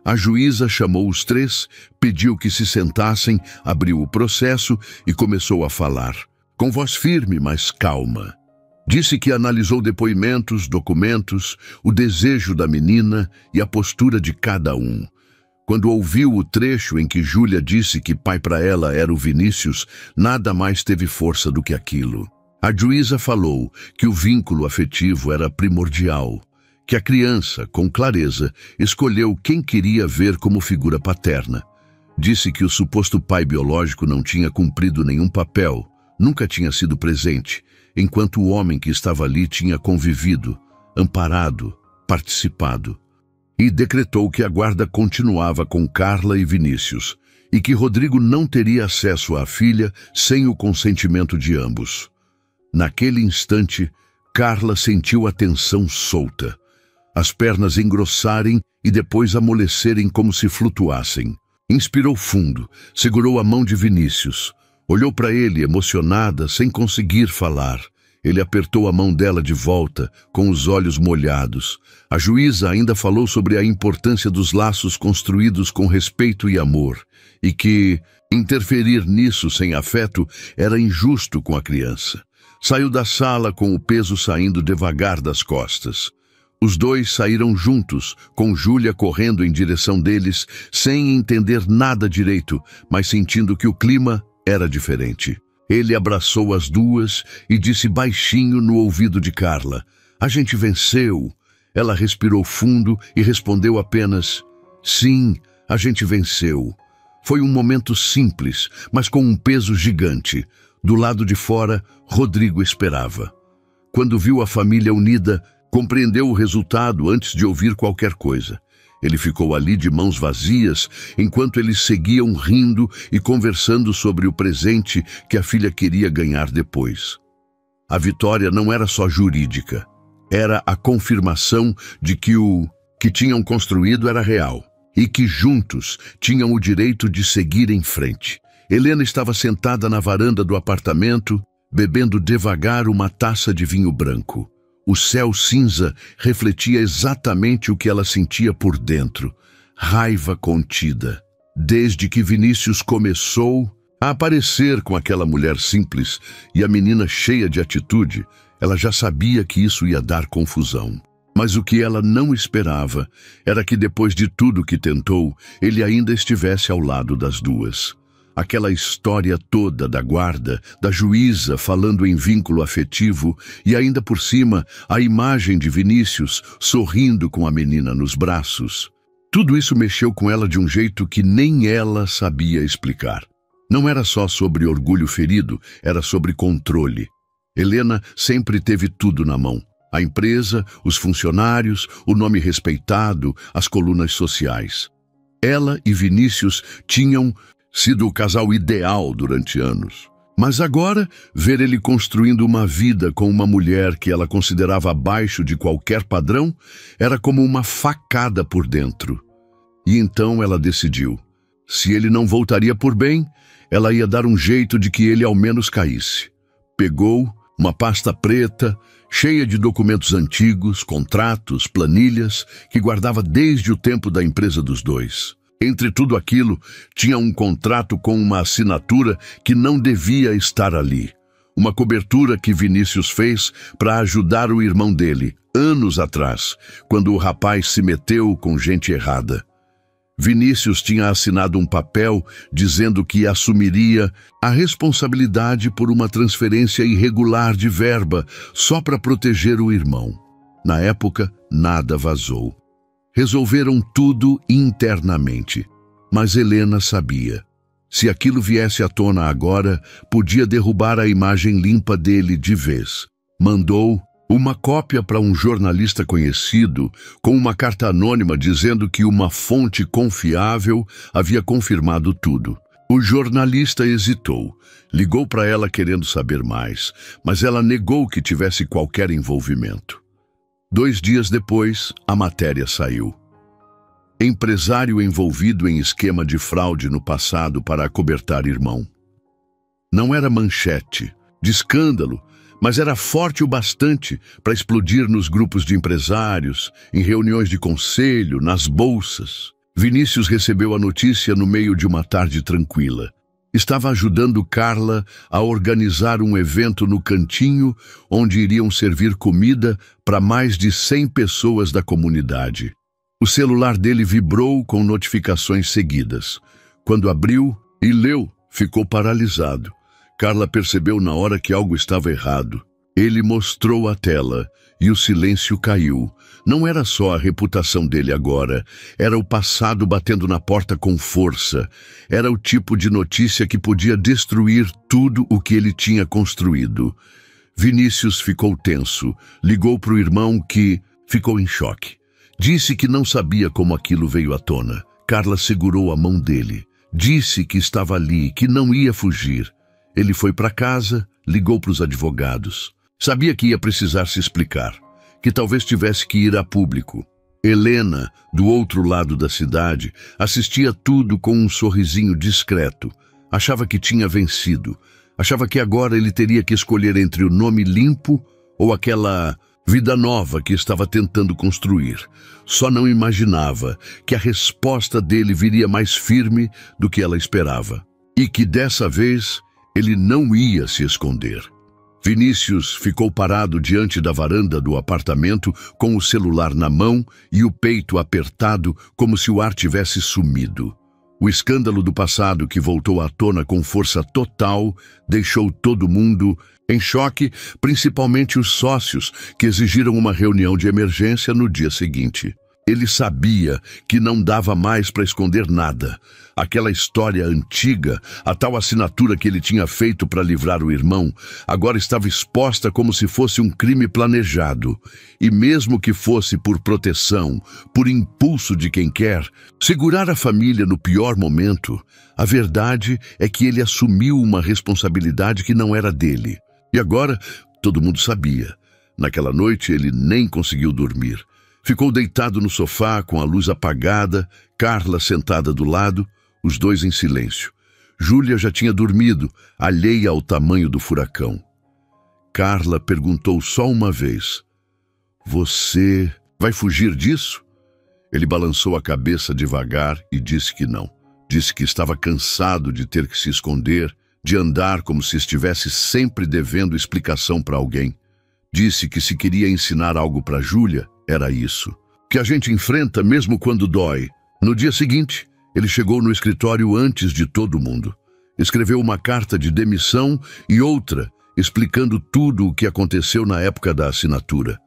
A juíza chamou os três, pediu que se sentassem, abriu o processo e começou a falar, com voz firme, mas calma. Disse que analisou depoimentos, documentos, o desejo da menina e a postura de cada um. Quando ouviu o trecho em que Júlia disse que pai para ela era o Vinícius, nada mais teve força do que aquilo. A juíza falou que o vínculo afetivo era primordial, que a criança, com clareza, escolheu quem queria ver como figura paterna. Disse que o suposto pai biológico não tinha cumprido nenhum papel, nunca tinha sido presente, enquanto o homem que estava ali tinha convivido, amparado, participado. E decretou que a guarda continuava com Carla e Vinícius, e que Rodrigo não teria acesso à filha sem o consentimento de ambos. Naquele instante, Carla sentiu a tensão solta, as pernas engrossarem e depois amolecerem como se flutuassem. Inspirou fundo, segurou a mão de Vinícius, olhou para ele emocionada, sem conseguir falar. Ele apertou a mão dela de volta, com os olhos molhados. A juíza ainda falou sobre a importância dos laços construídos com respeito e amor, e que interferir nisso sem afeto era injusto com a criança. Saiu da sala com o peso saindo devagar das costas. Os dois saíram juntos, com Júlia correndo em direção deles, sem entender nada direito, mas sentindo que o clima era diferente. Ele abraçou as duas e disse baixinho no ouvido de Carla, "A gente venceu." Ela respirou fundo e respondeu apenas, "Sim, a gente venceu." Foi um momento simples, mas com um peso gigante. Do lado de fora, Rodrigo esperava. Quando viu a família unida, compreendeu o resultado antes de ouvir qualquer coisa. Ele ficou ali de mãos vazias, enquanto eles seguiam rindo e conversando sobre o presente que a filha queria ganhar depois. A vitória não era só jurídica, era a confirmação de que o que tinham construído era real e que juntos tinham o direito de seguir em frente. Helena estava sentada na varanda do apartamento, bebendo devagar uma taça de vinho branco. O céu cinza refletia exatamente o que ela sentia por dentro, raiva contida. Desde que Vinícius começou a aparecer com aquela mulher simples e a menina cheia de atitude, ela já sabia que isso ia dar confusão. Mas o que ela não esperava era que depois de tudo que tentou, ele ainda estivesse ao lado das duas. Aquela história toda da guarda, da juíza falando em vínculo afetivo e ainda por cima a imagem de Vinícius sorrindo com a menina nos braços. Tudo isso mexeu com ela de um jeito que nem ela sabia explicar. Não era só sobre orgulho ferido, era sobre controle. Helena sempre teve tudo na mão. A empresa, os funcionários, o nome respeitado, as colunas sociais. Ela e Vinícius tinham sido o casal ideal durante anos. Mas agora, ver ele construindo uma vida com uma mulher que ela considerava abaixo de qualquer padrão, era como uma facada por dentro. E então ela decidiu. Se ele não voltaria por bem, ela ia dar um jeito de que ele ao menos caísse. Pegou uma pasta preta, cheia de documentos antigos, contratos, planilhas, que guardava desde o tempo da empresa dos dois. Entre tudo aquilo, tinha um contrato com uma assinatura que não devia estar ali. Uma cobertura que Vinícius fez para ajudar o irmão dele, anos atrás, quando o rapaz se meteu com gente errada. Vinícius tinha assinado um papel dizendo que assumiria a responsabilidade por uma transferência irregular de verba só para proteger o irmão. Na época, nada vazou. Resolveram tudo internamente, mas Helena sabia. Se aquilo viesse à tona agora, podia derrubar a imagem limpa dele de vez. Mandou uma cópia para um jornalista conhecido, com uma carta anônima dizendo que uma fonte confiável havia confirmado tudo. O jornalista hesitou. Ligou para ela querendo saber mais, mas ela negou que tivesse qualquer envolvimento. 2 dias depois, a matéria saiu. Empresário envolvido em esquema de fraude no passado para acobertar irmão. Não era manchete, de escândalo, mas era forte o bastante para explodir nos grupos de empresários, em reuniões de conselho, nas bolsas. Vinícius recebeu a notícia no meio de uma tarde tranquila. Estava ajudando Carla a organizar um evento no cantinho onde iriam servir comida para mais de 100 pessoas da comunidade. O celular dele vibrou com notificações seguidas. Quando abriu e leu, ficou paralisado. Carla percebeu na hora que algo estava errado. Ele mostrou a tela e o silêncio caiu. Não era só a reputação dele agora, era o passado batendo na porta com força. Era o tipo de notícia que podia destruir tudo o que ele tinha construído. Vinícius ficou tenso, ligou para o irmão que ficou em choque. Disse que não sabia como aquilo veio à tona. Carla segurou a mão dele. Disse que estava ali, que não ia fugir. Ele foi para casa, ligou para os advogados. Sabia que ia precisar se explicar, que talvez tivesse que ir a público. Helena, do outro lado da cidade, assistia tudo com um sorrisinho discreto. Achava que tinha vencido. Achava que agora ele teria que escolher entre o nome limpo ou aquela vida nova que estava tentando construir. Só não imaginava que a resposta dele viria mais firme do que ela esperava. E que dessa vez ele não ia se esconder. Vinícius ficou parado diante da varanda do apartamento com o celular na mão e o peito apertado como se o ar tivesse sumido. O escândalo do passado que voltou à tona com força total deixou todo mundo em choque, principalmente os sócios que exigiram uma reunião de emergência no dia seguinte. Ele sabia que não dava mais para esconder nada. Aquela história antiga, a tal assinatura que ele tinha feito para livrar o irmão, agora estava exposta como se fosse um crime planejado. E mesmo que fosse por proteção, por impulso de quem quer, segurar a família no pior momento, a verdade é que ele assumiu uma responsabilidade que não era dele. E agora, todo mundo sabia. Naquela noite ele nem conseguiu dormir. Ficou deitado no sofá com a luz apagada, Carla sentada do lado, os dois em silêncio. Júlia já tinha dormido, alheia ao tamanho do furacão. Carla perguntou só uma vez: "Você vai fugir disso?" Ele balançou a cabeça devagar e disse que não. Disse que estava cansado de ter que se esconder, de andar como se estivesse sempre devendo explicação para alguém. Disse que se queria ensinar algo para Júlia, era isso. Que a gente enfrenta mesmo quando dói. No dia seguinte, ele chegou no escritório antes de todo mundo. Escreveu uma carta de demissão e outra, explicando tudo o que aconteceu na época da assinatura.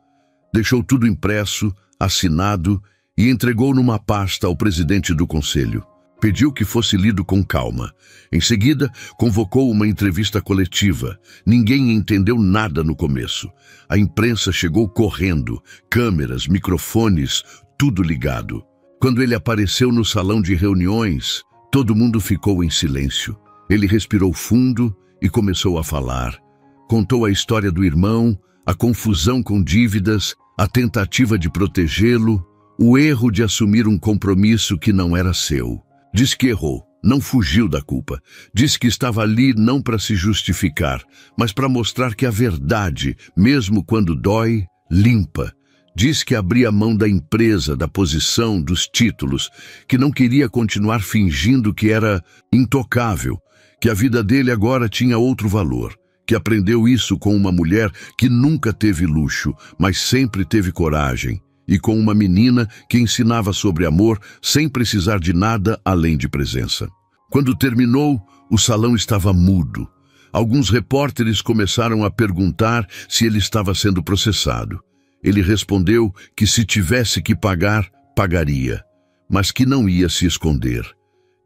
Deixou tudo impresso, assinado e entregou numa pasta ao presidente do conselho. Pediu que fosse lido com calma. Em seguida, convocou uma entrevista coletiva. Ninguém entendeu nada no começo. A imprensa chegou correndo, câmeras, microfones, tudo ligado. Quando ele apareceu no salão de reuniões, todo mundo ficou em silêncio. Ele respirou fundo e começou a falar. Contou a história do irmão, a confusão com dívidas, a tentativa de protegê-lo, o erro de assumir um compromisso que não era seu. Disse que errou, não fugiu da culpa. Disse que estava ali não para se justificar, mas para mostrar que a verdade, mesmo quando dói, limpa. Diz que abria mão da empresa, da posição, dos títulos, que não queria continuar fingindo que era intocável, que a vida dele agora tinha outro valor, que aprendeu isso com uma mulher que nunca teve luxo, mas sempre teve coragem, e com uma menina que ensinava sobre amor sem precisar de nada além de presença. Quando terminou, o salão estava mudo. Alguns repórteres começaram a perguntar se ele estava sendo processado. Ele respondeu que se tivesse que pagar, pagaria, mas que não ia se esconder.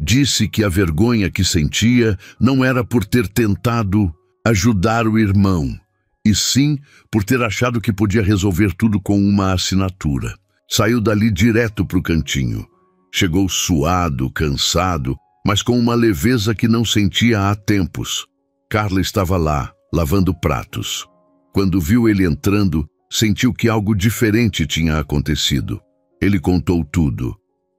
Disse que a vergonha que sentia não era por ter tentado ajudar o irmão, e sim por ter achado que podia resolver tudo com uma assinatura. Saiu dali direto para o cantinho. Chegou suado, cansado, mas com uma leveza que não sentia há tempos. Carla estava lá, lavando pratos. Quando viu ele entrando, sentiu que algo diferente tinha acontecido. Ele contou tudo.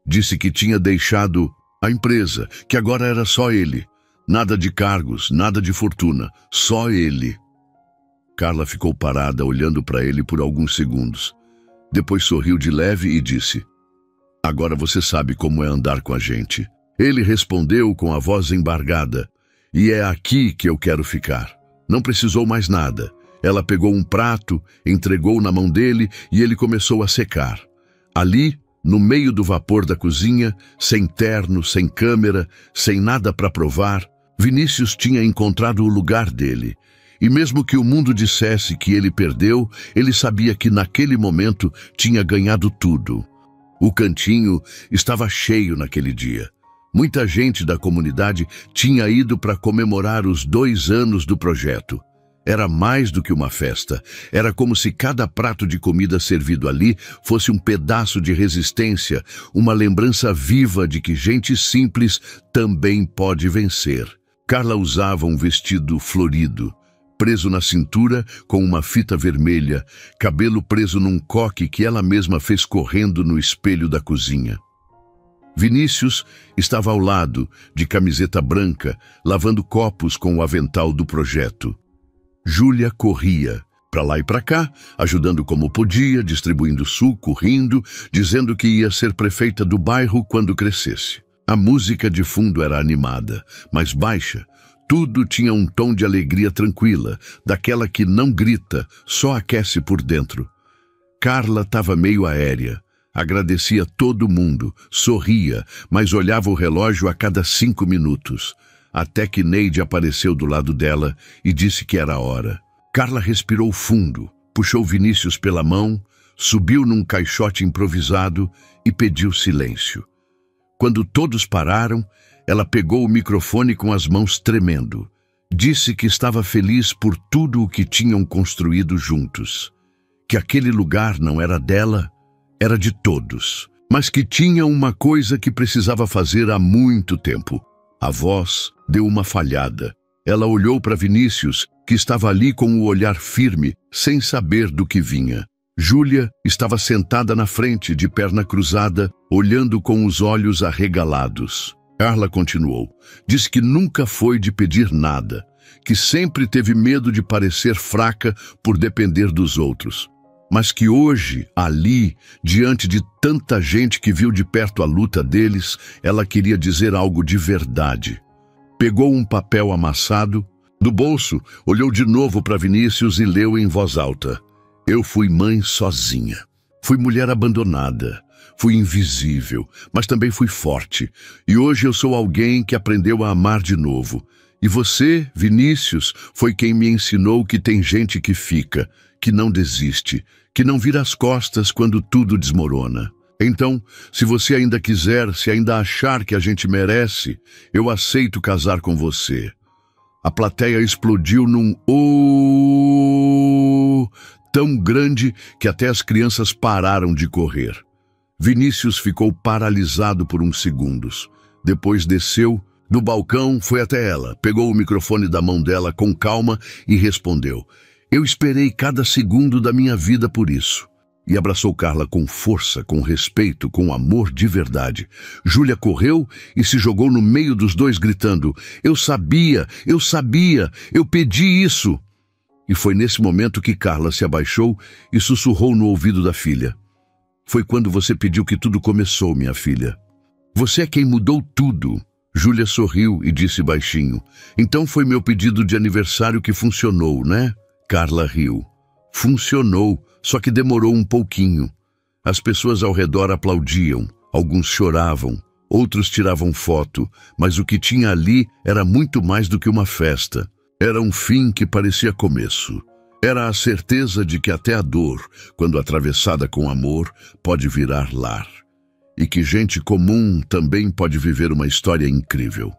Disse que tinha deixado a empresa, que agora era só ele. Nada de cargos, nada de fortuna, só ele. Carla ficou parada, olhando para ele por alguns segundos. Depois sorriu de leve e disse: "Agora você sabe como é andar com a gente." Ele respondeu com a voz embargada: "E é aqui que eu quero ficar." Não precisou mais nada. Ela pegou um prato, entregou na mão dele e ele começou a secar. Ali, no meio do vapor da cozinha, sem terno, sem câmera, sem nada para provar, Vinícius tinha encontrado o lugar dele. E mesmo que o mundo dissesse que ele perdeu, ele sabia que naquele momento tinha ganhado tudo. O cantinho estava cheio naquele dia. Muita gente da comunidade tinha ido para comemorar os 2 anos do projeto. Era mais do que uma festa. Era como se cada prato de comida servido ali fosse um pedaço de resistência, uma lembrança viva de que gente simples também pode vencer. Carla usava um vestido florido, preso na cintura com uma fita vermelha, cabelo preso num coque que ela mesma fez correndo no espelho da cozinha. Vinícius estava ao lado, de camiseta branca, lavando copos com o avental do projeto. Júlia corria, para lá e para cá, ajudando como podia, distribuindo suco, rindo, dizendo que ia ser prefeita do bairro quando crescesse. A música de fundo era animada, mas baixa. Tudo tinha um tom de alegria tranquila, daquela que não grita, só aquece por dentro. Carla estava meio aérea. Agradecia todo mundo, sorria, mas olhava o relógio a cada 5 minutos. Até que Neide apareceu do lado dela e disse que era a hora. Carla respirou fundo, puxou Vinícius pela mão, subiu num caixote improvisado e pediu silêncio. Quando todos pararam, ela pegou o microfone com as mãos tremendo. Disse que estava feliz por tudo o que tinham construído juntos. Que aquele lugar não era dela, era de todos. Mas que tinha uma coisa que precisava fazer há muito tempo. A voz deu uma falhada. Ela olhou para Vinícius, que estava ali com o olhar firme, sem saber do que vinha. Júlia estava sentada na frente, de perna cruzada, olhando com os olhos arregalados. Carla continuou. Disse que nunca foi de pedir nada, que sempre teve medo de parecer fraca por depender dos outros. Mas que hoje, ali, diante de tanta gente que viu de perto a luta deles, ela queria dizer algo de verdade. Pegou um papel amassado do bolso, olhou de novo para Vinícius e leu em voz alta: "Eu fui mãe sozinha. Fui mulher abandonada. Fui invisível, mas também fui forte. E hoje eu sou alguém que aprendeu a amar de novo. E você, Vinícius, foi quem me ensinou que tem gente que fica, que não desiste, que não vira as costas quando tudo desmorona. Então, se você ainda quiser, se ainda achar que a gente merece, eu aceito casar com você." A plateia explodiu num "oh" tão grande que até as crianças pararam de correr. Vinícius ficou paralisado por uns segundos. Depois desceu do balcão, foi até ela, pegou o microfone da mão dela com calma e respondeu: "Eu esperei cada segundo da minha vida por isso. E abraçou Carla com força, com respeito, com amor de verdade. Júlia correu e se jogou no meio dos dois, gritando: eu sabia, eu pedi isso. E foi nesse momento que Carla se abaixou e sussurrou no ouvido da filha: foi quando você pediu que tudo começou, minha filha. Você é quem mudou tudo. Júlia sorriu e disse baixinho: então foi meu pedido de aniversário que funcionou, né? Carla riu. Funcionou, só que demorou um pouquinho. As pessoas ao redor aplaudiam, alguns choravam, outros tiravam foto, mas o que tinha ali era muito mais do que uma festa. Era um fim que parecia começo. Era a certeza de que até a dor, quando atravessada com amor, pode virar lar. E que gente comum também pode viver uma história incrível.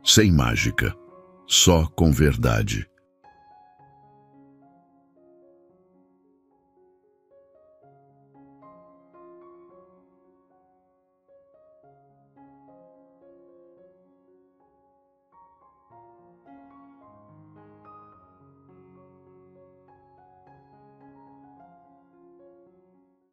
Sem mágica, só com verdade.